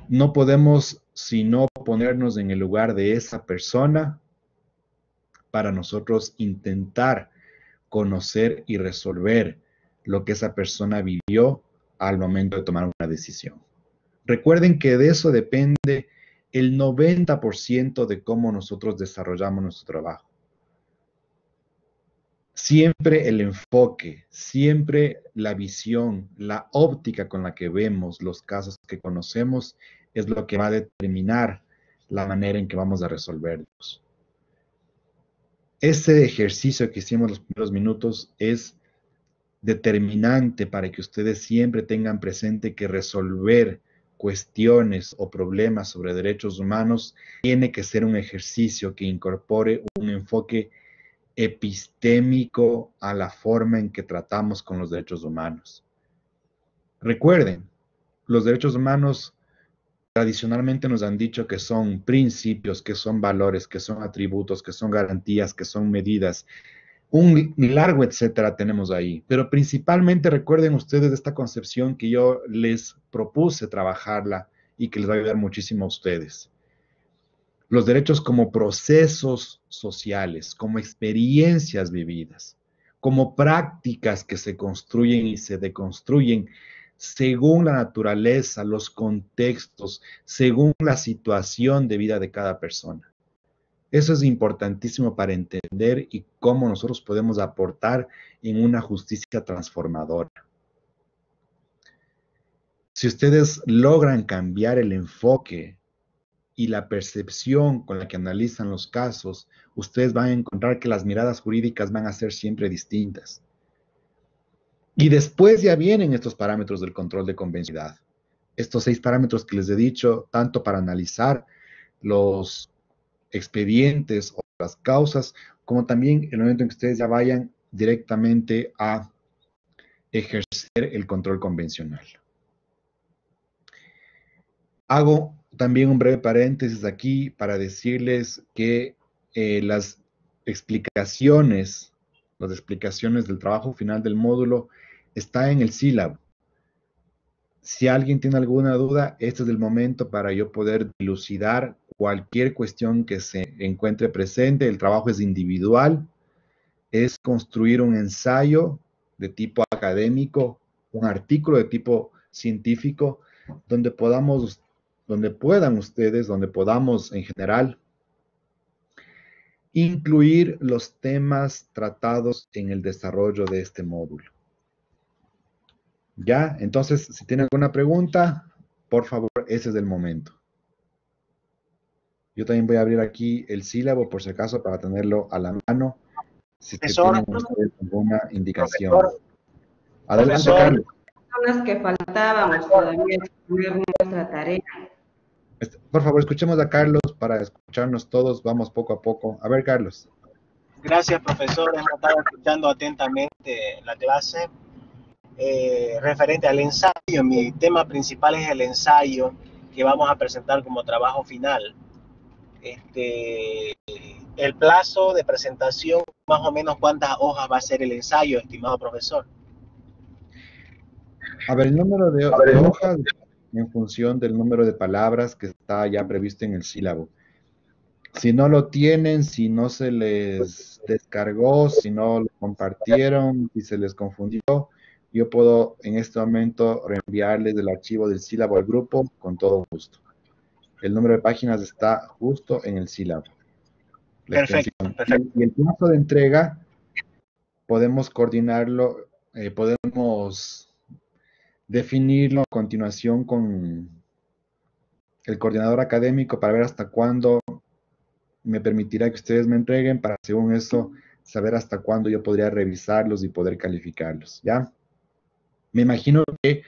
No podemos sino ponernos en el lugar de esa persona para nosotros intentar conocer y resolver lo que esa persona vivió al momento de tomar una decisión. Recuerden que de eso depende el 90% de cómo nosotros desarrollamos nuestro trabajo. Siempre el enfoque, siempre la visión, la óptica con la que vemos los casos que conocemos es lo que va a determinar la manera en que vamos a resolverlos. Ese ejercicio que hicimos los primeros minutos es determinante para que ustedes siempre tengan presente que resolver cuestiones o problemas sobre derechos humanos tiene que ser un ejercicio que incorpore un enfoque epistémico a la forma en que tratamos con los derechos humanos. Recuerden, los derechos humanos tradicionalmente nos han dicho que son principios, que son valores, que son atributos, que son garantías, que son medidas. Un largo etcétera tenemos ahí, pero principalmente recuerden ustedes esta concepción que yo les propuse trabajarla y que les va a ayudar muchísimo a ustedes. Los derechos como procesos sociales, como experiencias vividas, como prácticas que se construyen y se deconstruyen según la naturaleza, los contextos, según la situación de vida de cada persona. Eso es importantísimo para entender y cómo nosotros podemos aportar en una justicia transformadora. Si ustedes logran cambiar el enfoque y la percepción con la que analizan los casos, ustedes van a encontrar que las miradas jurídicas van a ser siempre distintas. Y después ya vienen estos parámetros del control de convencionalidad. Estos 6 parámetros que les he dicho, tanto para analizar los expedientes o las causas, como también el momento en que ustedes ya vayan directamente a ejercer el control convencional. Hago también un breve paréntesis aquí para decirles que las explicaciones del trabajo final del módulo está en el sílabo. Si alguien tiene alguna duda, este es el momento para yo poder dilucidar cualquier cuestión que se encuentre presente. El trabajo es individual, es construir un ensayo de tipo académico, un artículo de tipo científico, donde podamos, donde puedan ustedes, donde podamos en general, incluir los temas tratados en el desarrollo de este módulo. ¿Ya? Entonces, si tienen alguna pregunta, por favor, ese es el momento. Yo también voy a abrir aquí el sílabo, por si acaso, para tenerlo a la mano, si es que tienen ustedes alguna indicación. Profesor, Adelante, profesor, Carlos. son las que faltábamos todavía exponer nuestra tarea. Por favor, escuchemos a Carlos para escucharnos todos. Vamos poco a poco. A ver, Carlos. Gracias, profesor. Hemos estado escuchando atentamente la clase. Referente al ensayo, mi tema principal es el ensayo que vamos a presentar como trabajo final. El plazo de presentación, más o menos cuántas hojas va a ser el ensayo, estimado profesor. A ver, el número de hojas en función del número de palabras que está ya previsto en el sílabo. Si no lo tienen, si no se les descargó, si no lo compartieron, si se les confundió, yo puedo en este momento reenviarles el archivo del sílabo al grupo con todo gusto. El número de páginas está justo en el sílabo. Perfecto, perfecto. Y el plazo de entrega podemos coordinarlo, podemos definirlo a continuación con el coordinador académico para ver hasta cuándo me permitirá que ustedes me entreguen para, según eso, saber hasta cuándo yo podría revisarlos y poder calificarlos, ¿ya? Me imagino que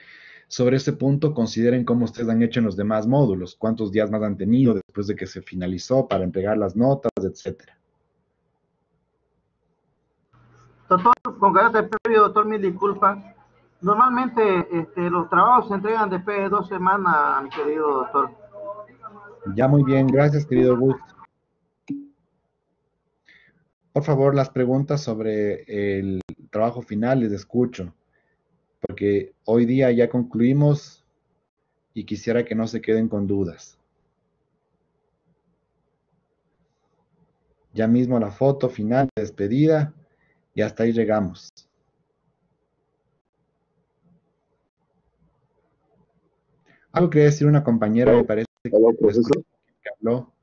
sobre ese punto consideren cómo ustedes han hecho en los demás módulos, cuántos días más han tenido después de que se finalizó para entregar las notas, etcétera. Doctor, con carácter previo, doctor, mil disculpas. Normalmente los trabajos se entregan después de 2 semanas, mi querido doctor. Ya, muy bien, gracias, querido Gus. Por favor, las preguntas sobre el trabajo final les escucho, porque hoy día ya concluimos y quisiera que no se queden con dudas. Ya mismo la foto final de despedida y hasta ahí llegamos. Algo quería decir una compañera, me parece que habló.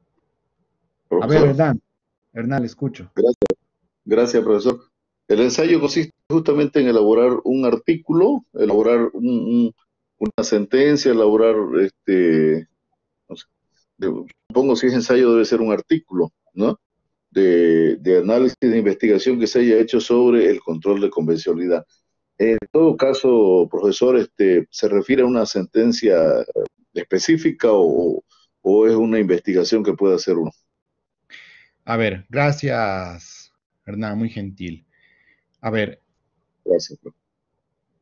A ver, Hernán, le escucho. Gracias, profesor. El ensayo consiste justamente en elaborar un artículo, elaborar una sentencia, elaborar, no sé, supongo si es ensayo debe ser un artículo, ¿no? De análisis de investigación que se haya hecho sobre el control de convencionalidad. En todo caso, profesor, ¿se refiere a una sentencia específica o es una investigación que puede hacer uno? A ver, gracias, Hernán, muy gentil. A ver. Gracias.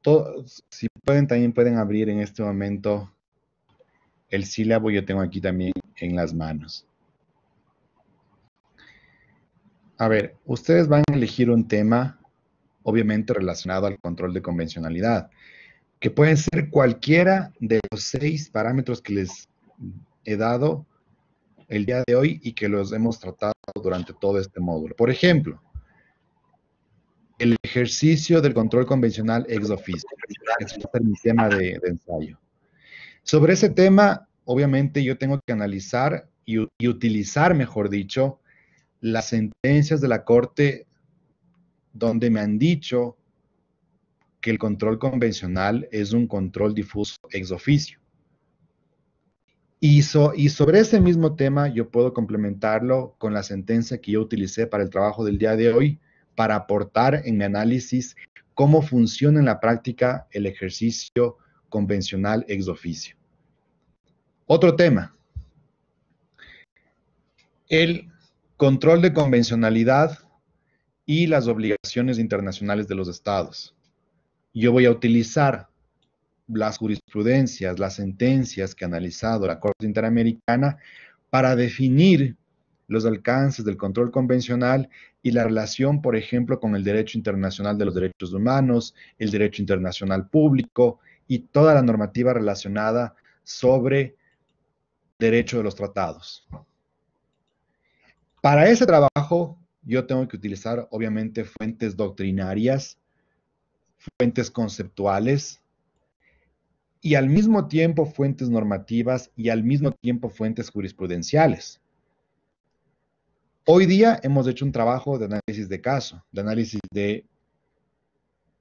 Todos, si pueden, también pueden abrir en este momento el sílabo, yo tengo aquí también en las manos. A ver, ustedes van a elegir un tema, obviamente relacionado al control de convencionalidad, que pueden ser cualquiera de los 6 parámetros que les he dado el día de hoy y que los hemos tratado durante todo este módulo. Por ejemplo, el ejercicio del control convencional ex officio. Ese va a ser mi tema de ensayo. Sobre ese tema, obviamente, yo tengo que analizar y utilizar, mejor dicho, las sentencias de la Corte donde me han dicho que el control convencional es un control difuso ex officio. Y sobre ese mismo tema yo puedo complementarlo con la sentencia que yo utilicé para el trabajo del día de hoy para aportar en mi análisis cómo funciona en la práctica el ejercicio convencional ex officio. Otro tema. El control de convencionalidad y las obligaciones internacionales de los estados. Yo voy a utilizar las jurisprudencias, las sentencias que ha analizado la Corte Interamericana para definir los alcances del control convencional y la relación, por ejemplo, con el derecho internacional de los derechos humanos, el derecho internacional público y toda la normativa relacionada sobre derecho de los tratados. Para ese trabajo, yo tengo que utilizar, obviamente, fuentes doctrinarias, fuentes conceptuales, y al mismo tiempo fuentes normativas y al mismo tiempo fuentes jurisprudenciales. Hoy día hemos hecho un trabajo de análisis de caso, de análisis de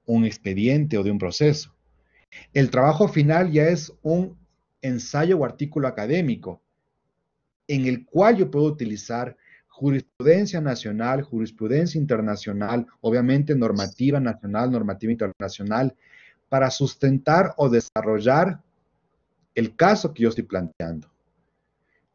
un expediente o de un proceso. El trabajo final ya es un ensayo o artículo académico en el cual yo puedo utilizar jurisprudencia nacional, jurisprudencia internacional, obviamente normativa nacional, normativa internacional, para sustentar o desarrollar el caso que yo estoy planteando.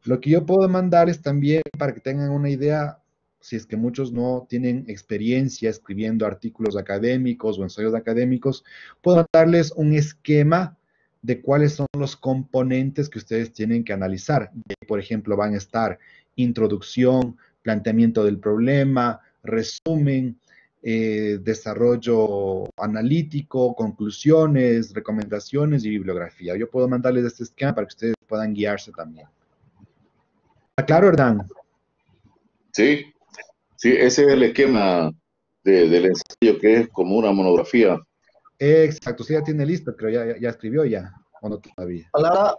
Lo que yo puedo mandarles también, para que tengan una idea, si es que muchos no tienen experiencia escribiendo artículos académicos o ensayos académicos, puedo mandarles un esquema de cuáles son los componentes que ustedes tienen que analizar. Por ejemplo, van a estar introducción, planteamiento del problema, resumen, desarrollo analítico, conclusiones, recomendaciones y bibliografía. Yo puedo mandarles este esquema para que ustedes puedan guiarse también. ¿Está claro, Hernán? Sí, ese es el esquema del ensayo, que es como una monografía. Exacto, usted ya tiene listo, creo, ya escribió ya, o no todavía. Hola.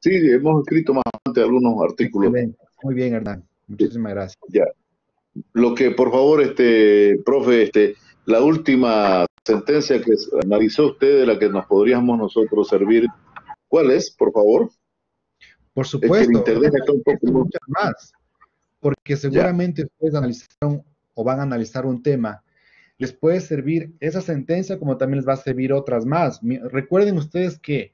Sí, hemos escrito más antes algunos artículos. Excelente. Muy bien, Hernán. Muchísimas gracias. Ya. Lo que, por favor, profe, la última sentencia que analizó usted, de la que nos podríamos nosotros servir, ¿cuál es, por favor? Por Es que el supuesto, internet está un poco muchas más, porque seguramente ustedes analizaron o van a analizar un tema, les puede servir esa sentencia como también les va a servir otras más. Recuerden ustedes que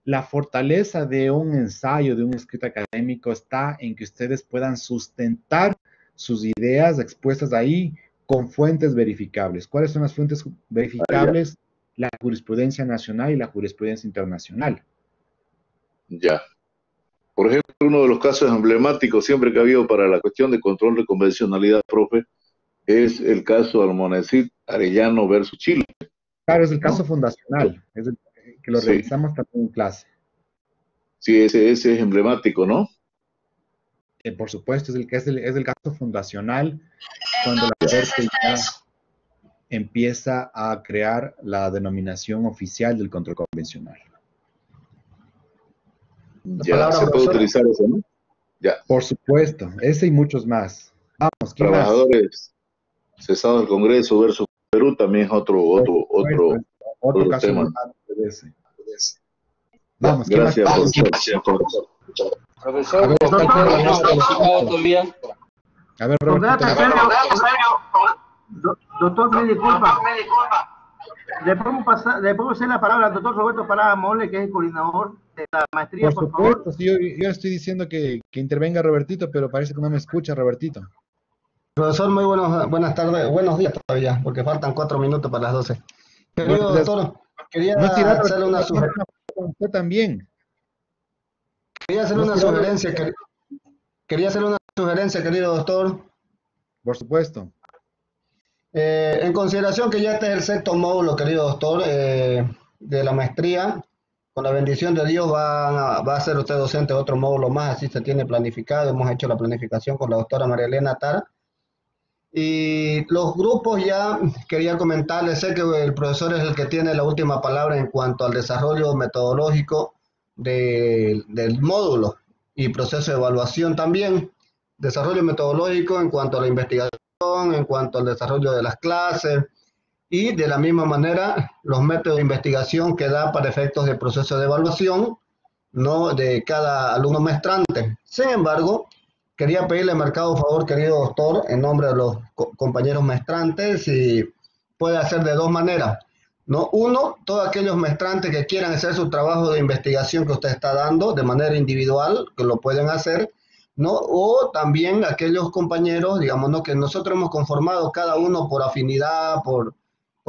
la fortaleza de un ensayo, de un escrito académico, está en que ustedes puedan sustentar sus ideas expuestas ahí con fuentes verificables. ¿Cuáles son las fuentes verificables? La jurisprudencia nacional y la jurisprudencia internacional. Ya. Por ejemplo, uno de los casos emblemáticos siempre que ha habido para la cuestión de control de convencionalidad, profe, es el caso Almonacid Arellano versus Chile. Claro, es el caso fundacional, es el que lo revisamos también en clase. Sí, ese es emblemático, ¿no? Por supuesto, es el caso fundacional cuando la Corte ya empieza a crear la denominación oficial del control convencional. Ya, se puede utilizar eso, ¿no? Ya. Por supuesto, ese y muchos más. Vamos, ¿quién Trabajadores cesados del Congreso versus Perú también es otro caso tema. de ese. Vamos, ¿quién gracias, más? profesor. Profesor, a ver, todavía. A ver, Con Roberto. carácter serio, doctor, me disculpa. Le podemos hacer la palabra al doctor Roberto Parada Mole, que es el coordinador de la maestría, por favor. Sí, yo estoy diciendo que intervenga Robertito, pero parece que no me escucha, Robertito. Profesor, muy buenas tardes, buenos días todavía, porque faltan 4 minutos para las 12. Querido doctor, quería hacerle una sugerencia. Usted también. Quería hacerle una sugerencia, querido doctor. Por supuesto. En consideración que ya este es el sexto módulo, querido doctor, de la maestría, con la bendición de Dios va a ser usted docente de otro módulo más, así se tiene planificado, hemos hecho la planificación con la doctora María Elena Tara. Y los grupos ya, quería comentarles, sé que el profesor es el que tiene la última palabra en cuanto al desarrollo metodológico del módulo y proceso de evaluación también, desarrollo metodológico en cuanto a la investigación, en cuanto al desarrollo de las clases y de la misma manera los métodos de investigación que da para efectos de proceso de evaluación, ¿no?, de cada alumno maestrante. Sin embargo, quería pedirle marcado favor, querido doctor, en nombre de los compañeros maestrantes, si puede hacer de dos maneras, ¿no? Uno, todos aquellos maestrantes que quieran hacer su trabajo de investigación que usted está dando de manera individual, que lo pueden hacer, ¿no? O también aquellos compañeros, digamos, ¿no?, que nosotros hemos conformado cada uno por afinidad, por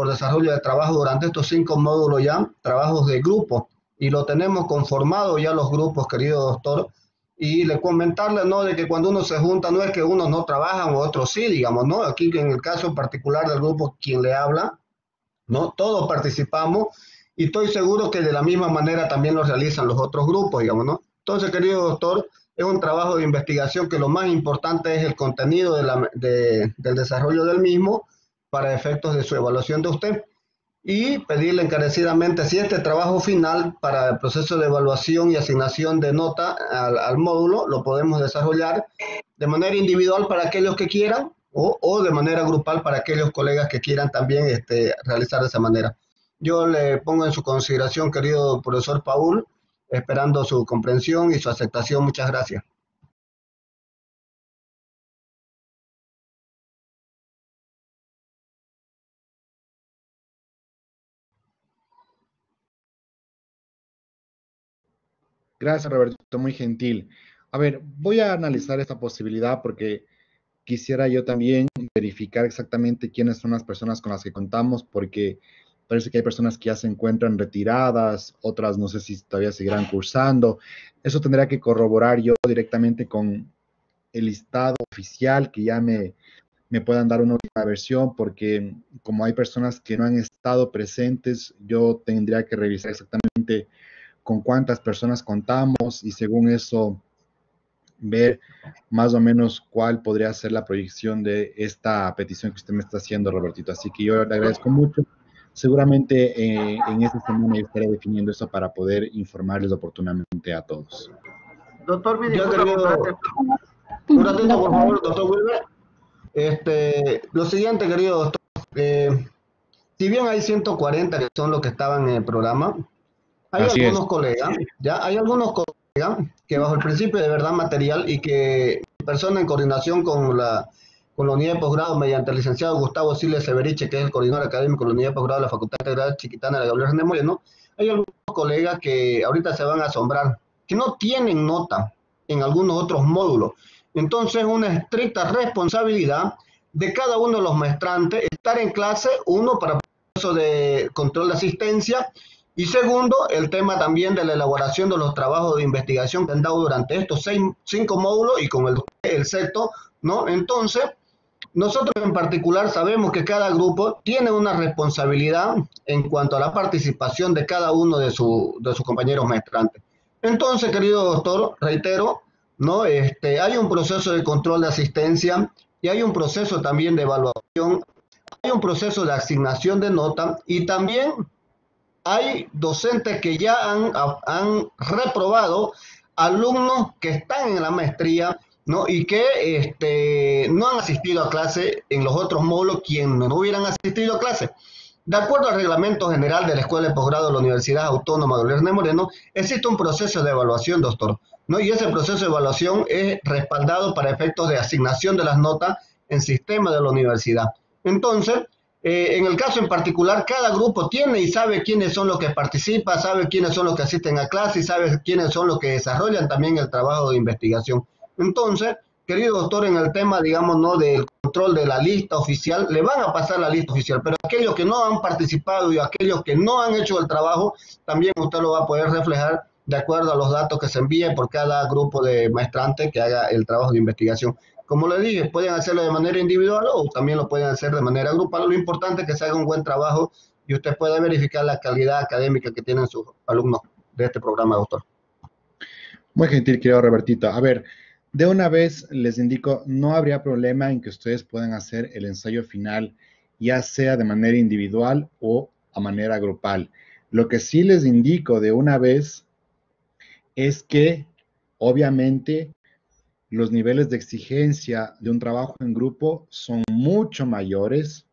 desarrollo de trabajo durante estos 5 módulos ya, trabajos de grupo, y lo tenemos conformado ya los grupos, querido doctor, y le comentarle, ¿no?, de que cuando uno se junta no es que unos no trabajan o otros sí, digamos, ¿no? Aquí en el caso particular del grupo quien le habla, ¿no?, todos participamos y estoy seguro que de la misma manera también lo realizan los otros grupos, digamos, ¿no? Entonces, querido doctor, es un trabajo de investigación que lo más importante es el contenido del desarrollo del mismo para efectos de su evaluación de usted. Y pedirle encarecidamente si este trabajo final para el proceso de evaluación y asignación de nota al módulo lo podemos desarrollar de manera individual para aquellos que quieran o de manera grupal para aquellos colegas que quieran también realizar de esa manera. Yo le pongo en su consideración, querido profesor Paul, esperando su comprensión y su aceptación. Muchas gracias. Gracias, Roberto, muy gentil. A ver, voy a analizar esta posibilidad porque quisiera yo también verificar exactamente quiénes son las personas con las que contamos, porque parece que hay personas que ya se encuentran retiradas, otras no sé si todavía seguirán cursando. Eso tendría que corroborar yo directamente con el listado oficial, que ya me puedan dar una última versión, porque como hay personas que no han estado presentes, yo tendría que revisar exactamente con cuántas personas contamos y según eso ver más o menos cuál podría ser la proyección de esta petición que usted me está haciendo, Robertito. Así que yo le agradezco mucho. Seguramente en esta semana yo estaré definiendo eso para poder informarles oportunamente a todos. Doctor, me Un ratito, por favor, doctor Wilber. Lo siguiente, querido doctor, si bien hay 140 que son los que estaban en el programa, hay algunos colegas que bajo el principio de verdad material y que mi persona en coordinación con la unidad de posgrado mediante el licenciado Gustavo Siles Severiche, que es el coordinador académico de la unidad de posgrado de la Facultad Integral Chiquitana de Gabriel René Moreno, hay algunos colegas que ahorita se van a asombrar, que no tienen nota en algunos otros módulos. Entonces, una estricta responsabilidad de cada uno de los maestrantes, estar en clase, uno, para el proceso de control de asistencia, y segundo, el tema también de la elaboración de los trabajos de investigación que han dado durante estos 5 módulos y con el sexto, ¿no? Entonces, nosotros en particular sabemos que cada grupo tiene una responsabilidad en cuanto a la participación de cada uno de sus compañeros maestrantes. Entonces, querido doctor, reitero, ¿no? Hay un proceso de control de asistencia y hay un proceso también de evaluación, hay un proceso de asignación de nota y también hay docentes que ya han reprobado alumnos que están en la maestría, ¿no? Y que no han asistido a clase en los otros módulos, quienes no hubieran asistido a clase. De acuerdo al reglamento general de la Escuela de Posgrado de la Universidad Autónoma de Gabriel René Moreno, existe un proceso de evaluación, doctor, ¿no? Y ese proceso de evaluación es respaldado para efectos de asignación de las notas en sistema de la universidad. Entonces, en el caso en particular, cada grupo tiene y sabe quiénes son los que participan, sabe quiénes son los que asisten a clase y sabe quiénes son los que desarrollan también el trabajo de investigación. Entonces, querido doctor, en el tema, digamos, ¿no?, del control de la lista oficial, le van a pasar la lista oficial, pero aquellos que no han participado y aquellos que no han hecho el trabajo, también usted lo va a poder reflejar de acuerdo a los datos que se envíen por cada grupo de maestrantes que haga el trabajo de investigación. Como le dije, pueden hacerlo de manera individual o también lo pueden hacer de manera grupal. Lo importante es que se haga un buen trabajo y usted pueda verificar la calidad académica que tienen sus alumnos de este programa, doctor. Muy gentil, querido Robertito. A ver, de una vez les indico, no habría problema en que ustedes puedan hacer el ensayo final, ya sea de manera individual o a manera grupal. Lo que sí les indico de una vez es que, obviamente, los niveles de exigencia de un trabajo en grupo son mucho mayores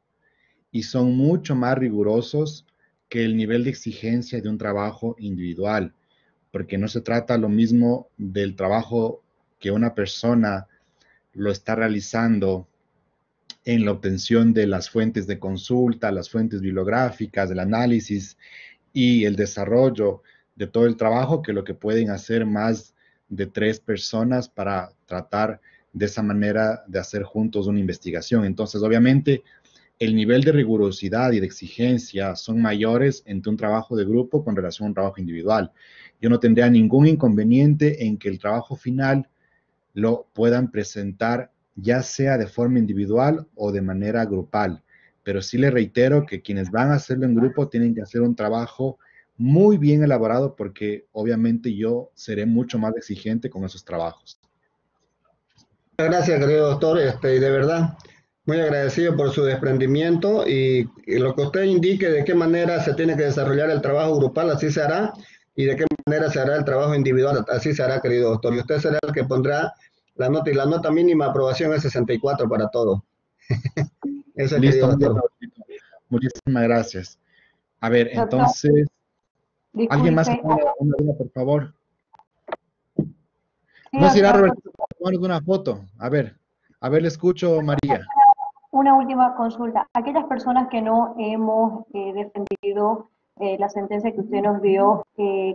y son mucho más rigurosos que el nivel de exigencia de un trabajo individual, porque no se trata lo mismo del trabajo que una persona lo está realizando en la obtención de las fuentes de consulta, las fuentes bibliográficas, el análisis y el desarrollo de todo el trabajo, que lo que pueden hacer más de 3 personas para tratar de esa manera de hacer juntos una investigación. Entonces, obviamente, el nivel de rigurosidad y de exigencia son mayores entre un trabajo de grupo con relación a un trabajo individual. Yo no tendría ningún inconveniente en que el trabajo final lo puedan presentar ya sea de forma individual o de manera grupal. Pero sí le reitero que quienes van a hacerlo en grupo tienen que hacer un trabajo muy bien elaborado porque obviamente yo seré mucho más exigente con esos trabajos. Gracias, querido doctor, y de verdad, muy agradecido por su desprendimiento y lo que usted indique de qué manera se tiene que desarrollar el trabajo grupal, así se hará, y de qué manera se hará el trabajo individual, así se hará, querido doctor. Y usted será el que pondrá la nota, y la nota mínima de aprobación es 64 para todo. Eso es, listo, querido doctor. Muchísimas gracias. A ver, Doctor, entonces, disculpe. ¿alguien más que tenga una duda, por favor? Sí, No se irá, doctor, Roberto, tomarnos una foto. A ver, le escucho, María. una última consulta. Aquellas personas que no hemos defendido la sentencia que usted nos dio,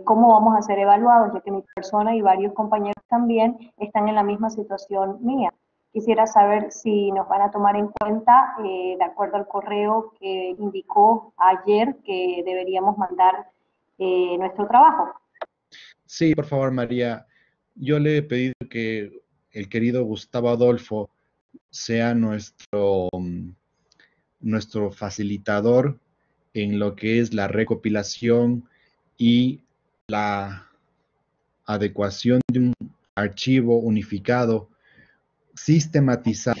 ¿cómo vamos a ser evaluados? Ya que mi persona y varios compañeros también están en la misma situación mía. Quisiera saber si nos van a tomar en cuenta, de acuerdo al correo que indicó ayer, que deberíamos mandar nuestro trabajo. Sí, por favor, María. Yo le he pedido que el querido Gustavo Adolfo sea nuestro facilitador en lo que es la recopilación y la adecuación de un archivo unificado, sistematizado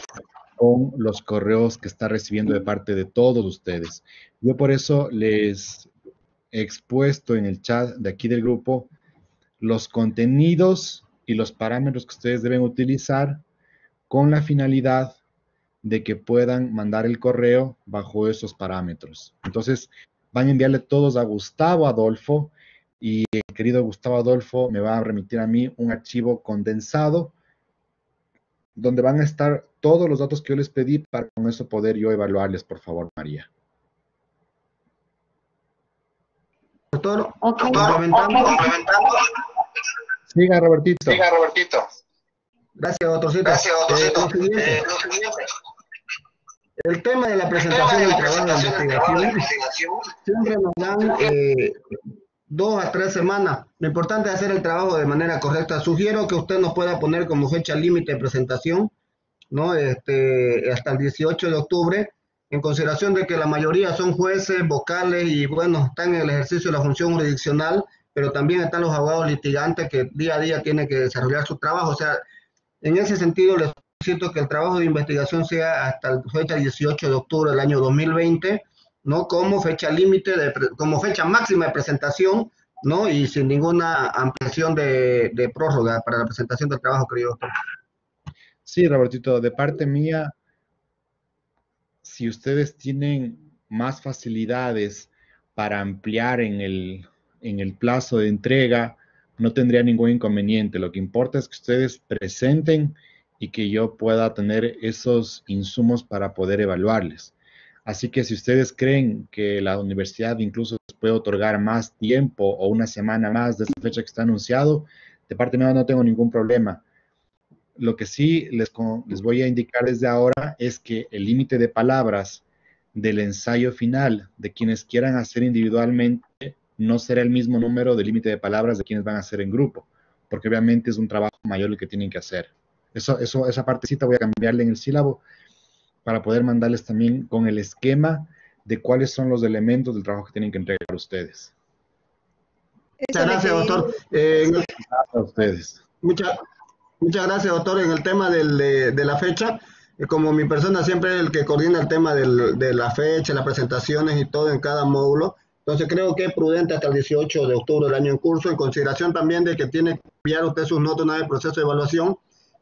con los correos que está recibiendo de parte de todos ustedes. Yo por eso les he expuesto en el chat de aquí del grupo los contenidos y los parámetros que ustedes deben utilizar con la finalidad de que puedan mandar el correo bajo esos parámetros. Entonces, van a enviarle todos a Gustavo Adolfo y el querido Gustavo Adolfo me va a remitir a mí un archivo condensado donde van a estar todos los datos que yo les pedí para con eso poder yo evaluarles, por favor, María. Doctor, complementando. Siga, Robertito. Gracias, doctorcito. Lo siguiente. El tema de la presentación del trabajo de investigación siempre nos dan 2 a 3 semanas. Lo importante es hacer el trabajo de manera correcta. Sugiero que usted nos pueda poner como fecha límite de presentación, ¿no? Hasta el 18 de octubre, en consideración de que la mayoría son jueces, vocales y, bueno, están en el ejercicio de la función jurisdiccional, pero también están los abogados litigantes que día a día tienen que desarrollar su trabajo. O sea, en ese sentido, les solicito que el trabajo de investigación sea hasta la fecha 18 de octubre del año 2020, ¿no? Como fecha límite, como fecha máxima de presentación, ¿no? Y sin ninguna ampliación de prórroga para la presentación del trabajo, querido doctor. Sí, Robertito, de parte mía, si ustedes tienen más facilidades para ampliar en el plazo de entrega, no tendría ningún inconveniente. Lo que importa es que ustedes presenten y que yo pueda tener esos insumos para poder evaluarles. Así que si ustedes creen que la universidad incluso les puede otorgar más tiempo o una semana más de esa fecha que está anunciado, de parte mía no tengo ningún problema. Lo que sí les voy a indicar desde ahora es que el límite de palabras del ensayo final de quienes quieran hacer individualmente no será el mismo número de límite de palabras de quienes van a hacer en grupo, porque obviamente es un trabajo mayor el que tienen que hacer. Esa partecita voy a cambiarle en el sílabo para poder mandarles también con el esquema de cuáles son los elementos del trabajo que tienen que entregar ustedes. Muchas gracias, doctor. A ustedes. Muchas gracias, doctor. En el tema de la fecha, como mi persona siempre es el que coordina el tema de la fecha, las presentaciones y todo en cada módulo, entonces creo que es prudente hasta el 18 de octubre del año en curso, en consideración también de que tiene que enviar usted sus notas una vez proceso de evaluación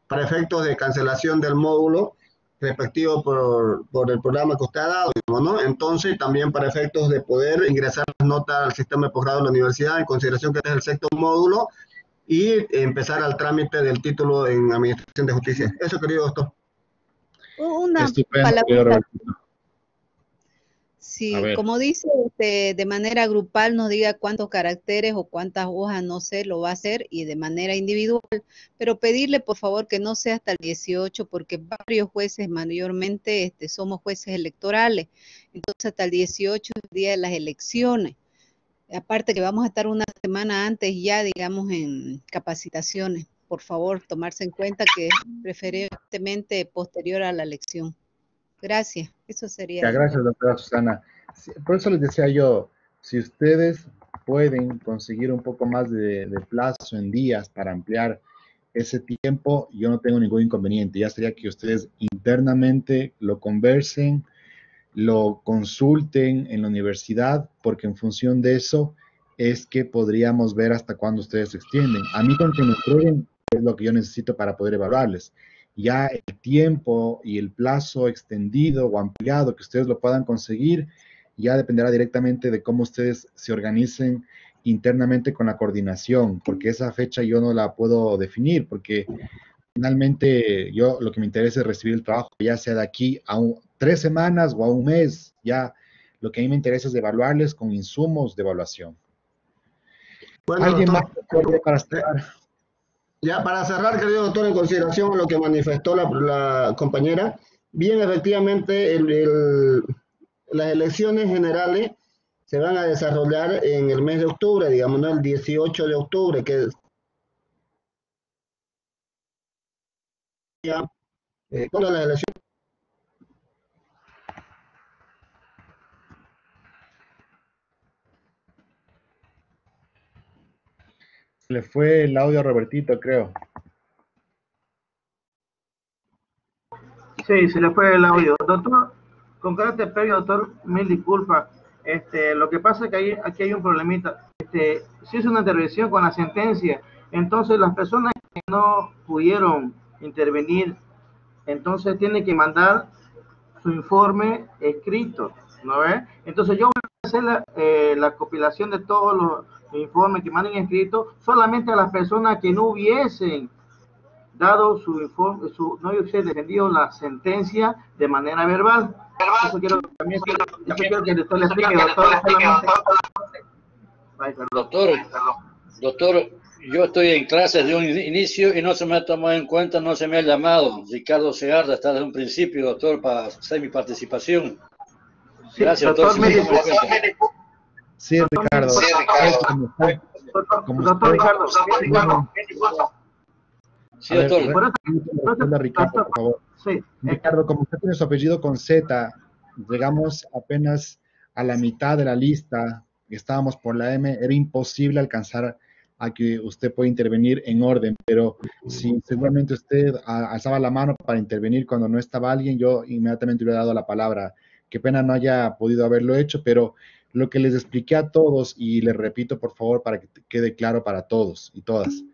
para efectos de cancelación del módulo respectivo por el programa que usted ha dado, ¿no? Entonces, también para efectos de poder ingresar las notas al sistema de posgrado de la universidad, en consideración que este es el sexto módulo, y empezar al trámite del título en Administración de Justicia. Eso, querido doctor. Una Estupendo, palabra. Sí, como dice, de manera grupal nos diga cuántos caracteres o cuántas hojas, no sé, lo va a hacer, y de manera individual, pero pedirle por favor que no sea hasta el 18, porque varios jueces, mayormente somos jueces electorales, entonces hasta el 18 es el día de las elecciones. Aparte que vamos a estar una semana antes ya, digamos, en capacitaciones. Por favor, tomarse en cuenta que es preferentemente posterior a la elección. Gracias, eso sería. Ya, gracias, doctora Susana. Por eso les decía yo, si ustedes pueden conseguir un poco más de plazo en días para ampliar ese tiempo, yo no tengo ningún inconveniente. Ya sería que ustedes internamente lo conversen, lo consulten en la universidad, porque en función de eso es que podríamos ver hasta cuándo ustedes se extienden. A mí con que me prueben es lo que yo necesito para poder evaluarles. Ya el tiempo y el plazo extendido o ampliado que ustedes lo puedan conseguir, ya dependerá directamente de cómo ustedes se organicen internamente con la coordinación, porque esa fecha yo no la puedo definir, porque finalmente yo lo que me interesa es recibir el trabajo, ya sea de aquí a 3 semanas o a un mes, ya lo que a mí me interesa es evaluarles con insumos de evaluación. Bueno, ¿Alguien doctor, más para cerrar? Ya para cerrar, querido doctor, en consideración a lo que manifestó la compañera, bien, efectivamente, las elecciones generales se van a desarrollar en el mes de octubre, digamos, ¿no? El 18 de octubre, que es ¿cuándo las elecciones? Le fue el audio a Robertito, creo. Sí, se le fue el audio. Doctor, con carácter previo, doctor, mil disculpas. Lo que pasa es que aquí hay un problemita. Si es una intervención con la sentencia, entonces las personas que no pudieron intervenir, entonces tienen que mandar su informe escrito, ¿no ves? Entonces yo voy a hacer la compilación de todos los informes que manden escritos solamente a las personas que no hubiesen dado su informe, no hubiesen defendido la sentencia de manera verbal. Eso quiero que el doctor le explique, Doctor, yo estoy en clases de un inicio y no se me ha tomado en cuenta, no se me ha llamado. Ricardo Segarra está desde un principio, doctor, para hacer mi participación. Gracias, doctor. Sí, Ricardo. Doctor Ricardo. Sí, doctor. Ricardo, por favor. Sí. Ricardo, como usted tiene su apellido con Z, llegamos apenas a la mitad de la lista, estábamos por la M, era imposible alcanzar a que usted pueda intervenir en orden, pero si seguramente usted alzaba la mano para intervenir cuando no estaba alguien, yo inmediatamente le hubiera dado la palabra. Qué pena no haya podido haberlo hecho, pero lo que les expliqué a todos, y les repito por favor para que quede claro para todos y todas,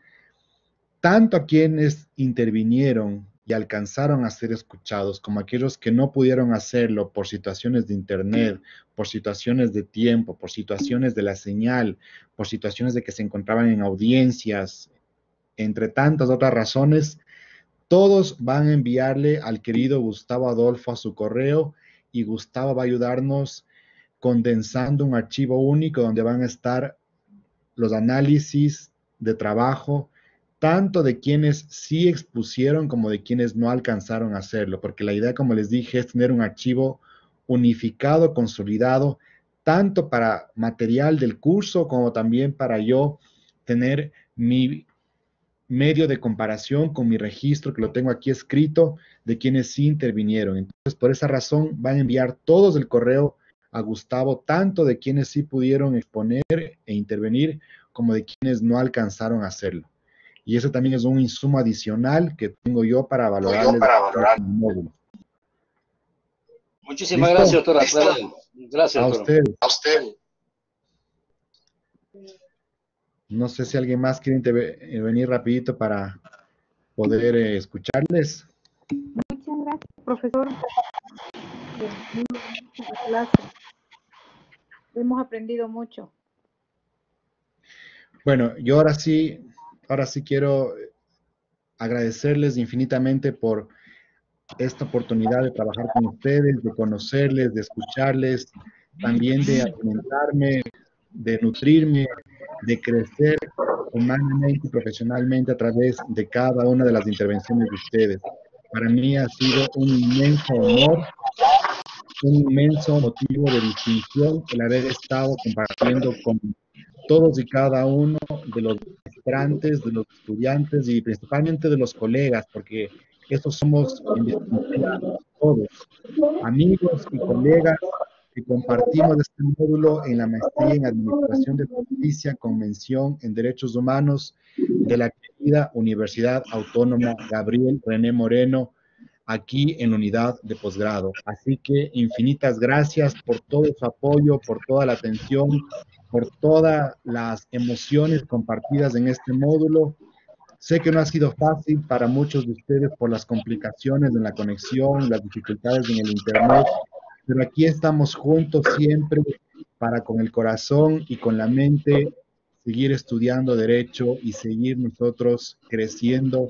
tanto a quienes intervinieron y alcanzaron a ser escuchados, como aquellos que no pudieron hacerlo por situaciones de internet, por situaciones de tiempo, por situaciones de la señal, por situaciones de que se encontraban en audiencias, entre tantas otras razones, todos van a enviarle al querido Gustavo Adolfo a su correo, y Gustavo va a ayudarnos condensando un archivo único donde van a estar los análisis de trabajo, tanto de quienes sí expusieron como de quienes no alcanzaron a hacerlo, porque la idea, como les dije, es tener un archivo unificado, consolidado, tanto para material del curso como también para yo tener mi medio de comparación con mi registro, que lo tengo aquí escrito, de quienes sí intervinieron. Entonces, por esa razón, van a enviar todos el correo a Gustavo, tanto de quienes sí pudieron exponer e intervenir, como de quienes no alcanzaron a hacerlo. Y eso también es un insumo adicional que tengo yo para valorar el módulo. Muchísimas gracias, doctora. Gracias, a doctor. A usted. No sé si alguien más quiere venir rapidito para poder escucharles. Muchas gracias, profesor. Hemos aprendido mucho. Bueno, yo ahora sí quiero agradecerles infinitamente por esta oportunidad de trabajar con ustedes, de conocerles, de escucharles, también de alimentarme, de nutrirme, de crecer humanamente y profesionalmente a través de cada una de las intervenciones de ustedes. Para mí ha sido un inmenso honor, un inmenso motivo de distinción el haber estado compartiendo con todos y cada uno de los aspirantes, de los estudiantes y principalmente de los colegas, porque estos somos en definitiva todos, amigos y colegas que compartimos este módulo en la maestría en Administración de Justicia con mención en Derechos Humanos de la querida Universidad Autónoma Gabriel René Moreno, aquí en la unidad de posgrado. Así que infinitas gracias por todo su apoyo, por toda la atención, por todas las emociones compartidas en este módulo. Sé que no ha sido fácil para muchos de ustedes por las complicaciones en la conexión, las dificultades en el internet, pero aquí estamos juntos siempre para con el corazón y con la mente seguir estudiando derecho y seguir nosotros creciendo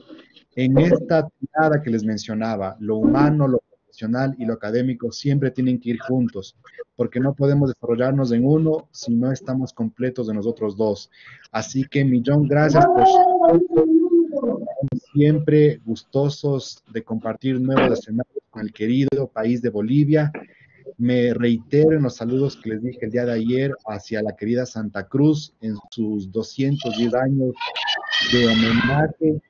en esta tirada que les mencionaba. Lo humano, lo profesional y lo académico siempre tienen que ir juntos, porque no podemos desarrollarnos en uno si no estamos completos de nosotros dos. Así que millón gracias por siempre gustosos de compartir nuevos escenarios con el querido país de Bolivia. Me reitero en los saludos que les dije el día de ayer hacia la querida Santa Cruz en sus 210 años de homenaje.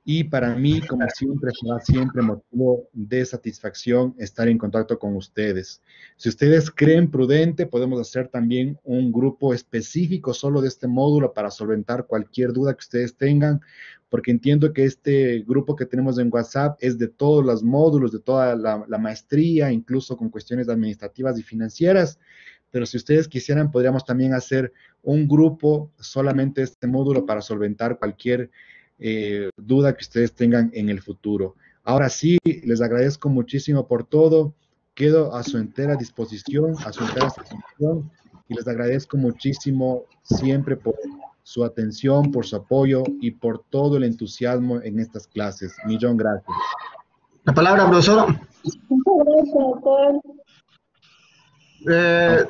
Y para mí, como siempre, será siempre motivo de satisfacción estar en contacto con ustedes. Si ustedes creen prudente, podemos hacer también un grupo específico solo de este módulo para solventar cualquier duda que ustedes tengan, porque entiendo que este grupo que tenemos en WhatsApp es de todos los módulos, de toda la maestría, incluso con cuestiones administrativas y financieras. Pero si ustedes quisieran, podríamos también hacer un grupo solamente de este módulo para solventar cualquier duda que ustedes tengan en el futuro. Ahora sí, les agradezco muchísimo por todo. Quedo a su entera disposición, a su entera satisfacción y les agradezco muchísimo siempre por su atención, por su apoyo y por todo el entusiasmo en estas clases. Millón gracias. La palabra, profesor. Muchas gracias, doctor.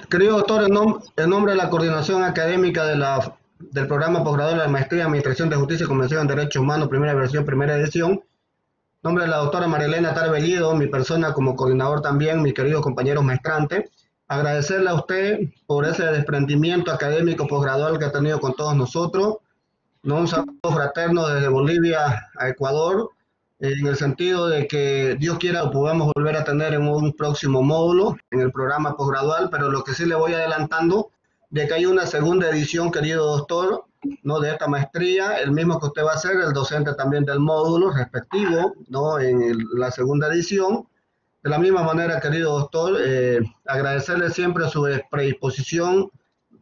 Querido doctor, en nombre de la coordinación académica del programa posgrado de la Maestría en Administración de Justicia y Convención en Derechos Humanos, primera versión, primera edición, en nombre de la doctora Marilena Tarbellido, mi persona como coordinador también, mis queridos compañeros maestrantes, agradecerle a usted por ese desprendimiento académico posgradual que ha tenido con todos nosotros, ¿no? Un saludo fraterno desde Bolivia a Ecuador, en el sentido de que Dios quiera lo podamos volver a tener en un próximo módulo en el programa posgradual, pero lo que sí le voy adelantando de que hay una segunda edición, querido doctor, ¿no? De esta maestría, el mismo que usted va a hacer, el docente también del módulo respectivo, ¿no? En la segunda edición. De la misma manera, querido doctor, agradecerle siempre su predisposición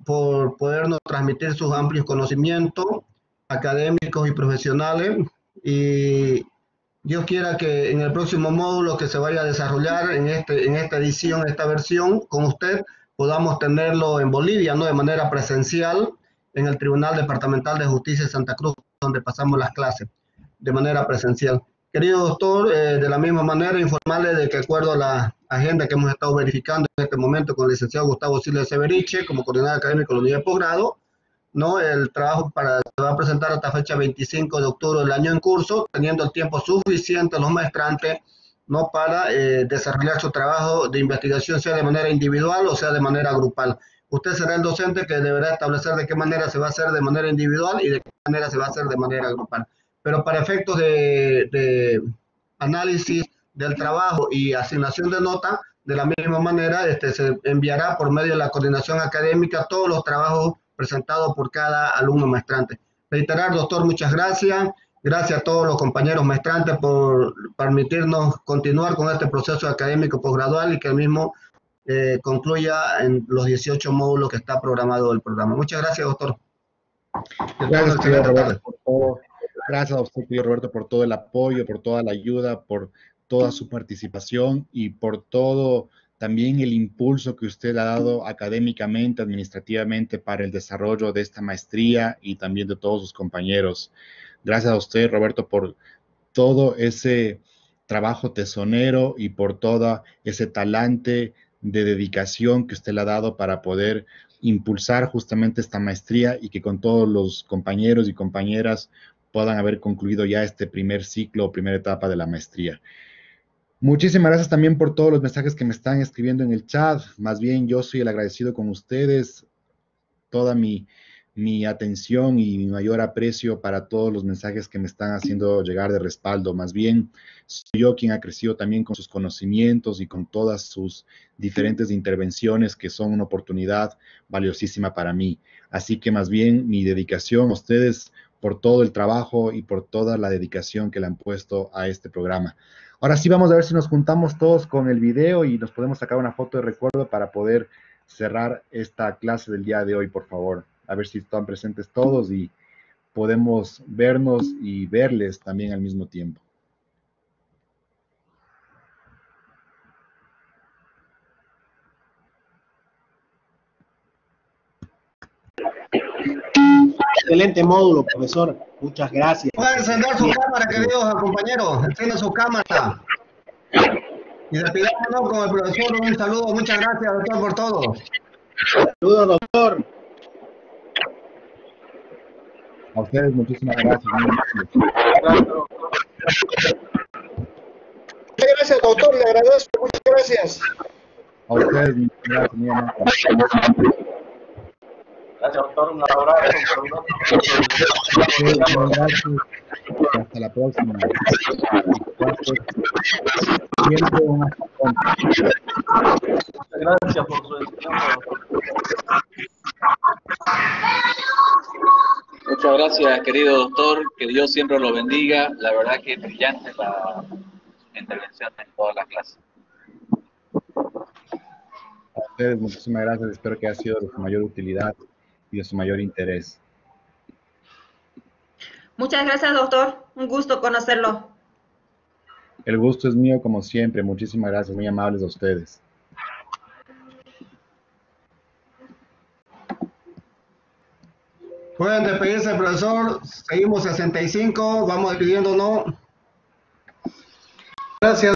por podernos transmitir sus amplios conocimientos académicos y profesionales, y Dios quiera que en el próximo módulo que se vaya a desarrollar en esta edición, esta versión, con usted, podamos tenerlo en Bolivia, ¿no? De manera presencial, en el Tribunal Departamental de Justicia de Santa Cruz, donde pasamos las clases, de manera presencial. Querido doctor, de la misma manera, informarle de que, de acuerdo a la agenda que hemos estado verificando en este momento con el licenciado Gustavo Silva Severiche, como coordinador académico de la unidad de posgrado, ¿no? El trabajo se va a presentar hasta fecha 25 de octubre del año en curso, teniendo el tiempo suficiente los maestrantes, ¿no? Para desarrollar su trabajo de investigación, sea de manera individual o sea de manera grupal. Usted será el docente que deberá establecer de qué manera se va a hacer de manera individual y de qué manera se va a hacer de manera grupal. Pero para efectos de análisis del trabajo y asignación de nota, de la misma manera se enviará por medio de la coordinación académica todos los trabajos presentado por cada alumno maestrante. Reiterar, doctor, muchas gracias. Gracias a todos los compañeros maestrantes por permitirnos continuar con este proceso académico posgradual y que el mismo concluya en los 18 módulos que está programado el programa. Muchas gracias, doctor. Gracias, querido Roberto, por todo. Gracias a usted, querido Roberto, por todo el apoyo, por toda la ayuda, por toda su participación y por todo también el impulso que usted ha dado académicamente, administrativamente para el desarrollo de esta maestría y también de todos sus compañeros. Gracias a usted, Roberto, por todo ese trabajo tesonero y por todo ese talante de dedicación que usted le ha dado para poder impulsar justamente esta maestría y que con todos los compañeros y compañeras puedan haber concluido ya este primer ciclo o primera etapa de la maestría. Muchísimas gracias también por todos los mensajes que me están escribiendo en el chat. Más bien, yo soy el agradecido con ustedes. Toda mi atención y mi mayor aprecio para todos los mensajes que me están haciendo llegar de respaldo. Más bien, soy yo quien ha crecido también con sus conocimientos y con todas sus diferentes intervenciones que son una oportunidad valiosísima para mí. Así que más bien, mi dedicación a ustedes por todo el trabajo y por toda la dedicación que le han puesto a este programa. Ahora sí vamos a ver si nos juntamos todos con el video y nos podemos sacar una foto de recuerdo para poder cerrar esta clase del día de hoy, por favor. A ver si están presentes todos y podemos vernos y verles también al mismo tiempo. Excelente módulo, profesor. Muchas gracias. Pueden encender su cámara, queridos compañeros. Enciendan su cámara. Y despidámonos con el profesor. Un saludo. Muchas gracias, doctor, por todo. Saludos, doctor. A ustedes, muchísimas gracias. Muchas gracias, doctor. Le agradezco. Muchas gracias. A ustedes, muchas gracias, mi amor. Gracias, doctor. Un abrazo. Hasta la próxima. Siempre una... Gracias por su enseñanza. Muchas gracias, querido doctor. Que Dios siempre lo bendiga. La verdad que es brillante la intervención en todas las clases. A ustedes, muchísimas gracias. Espero que haya sido de su mayor utilidad y de su mayor interés. Muchas gracias, doctor. Un gusto conocerlo. El gusto es mío, como siempre. Muchísimas gracias. Muy amables a ustedes. Pueden despedirse, profesor. Seguimos 65. Vamos despidiéndonos. Gracias.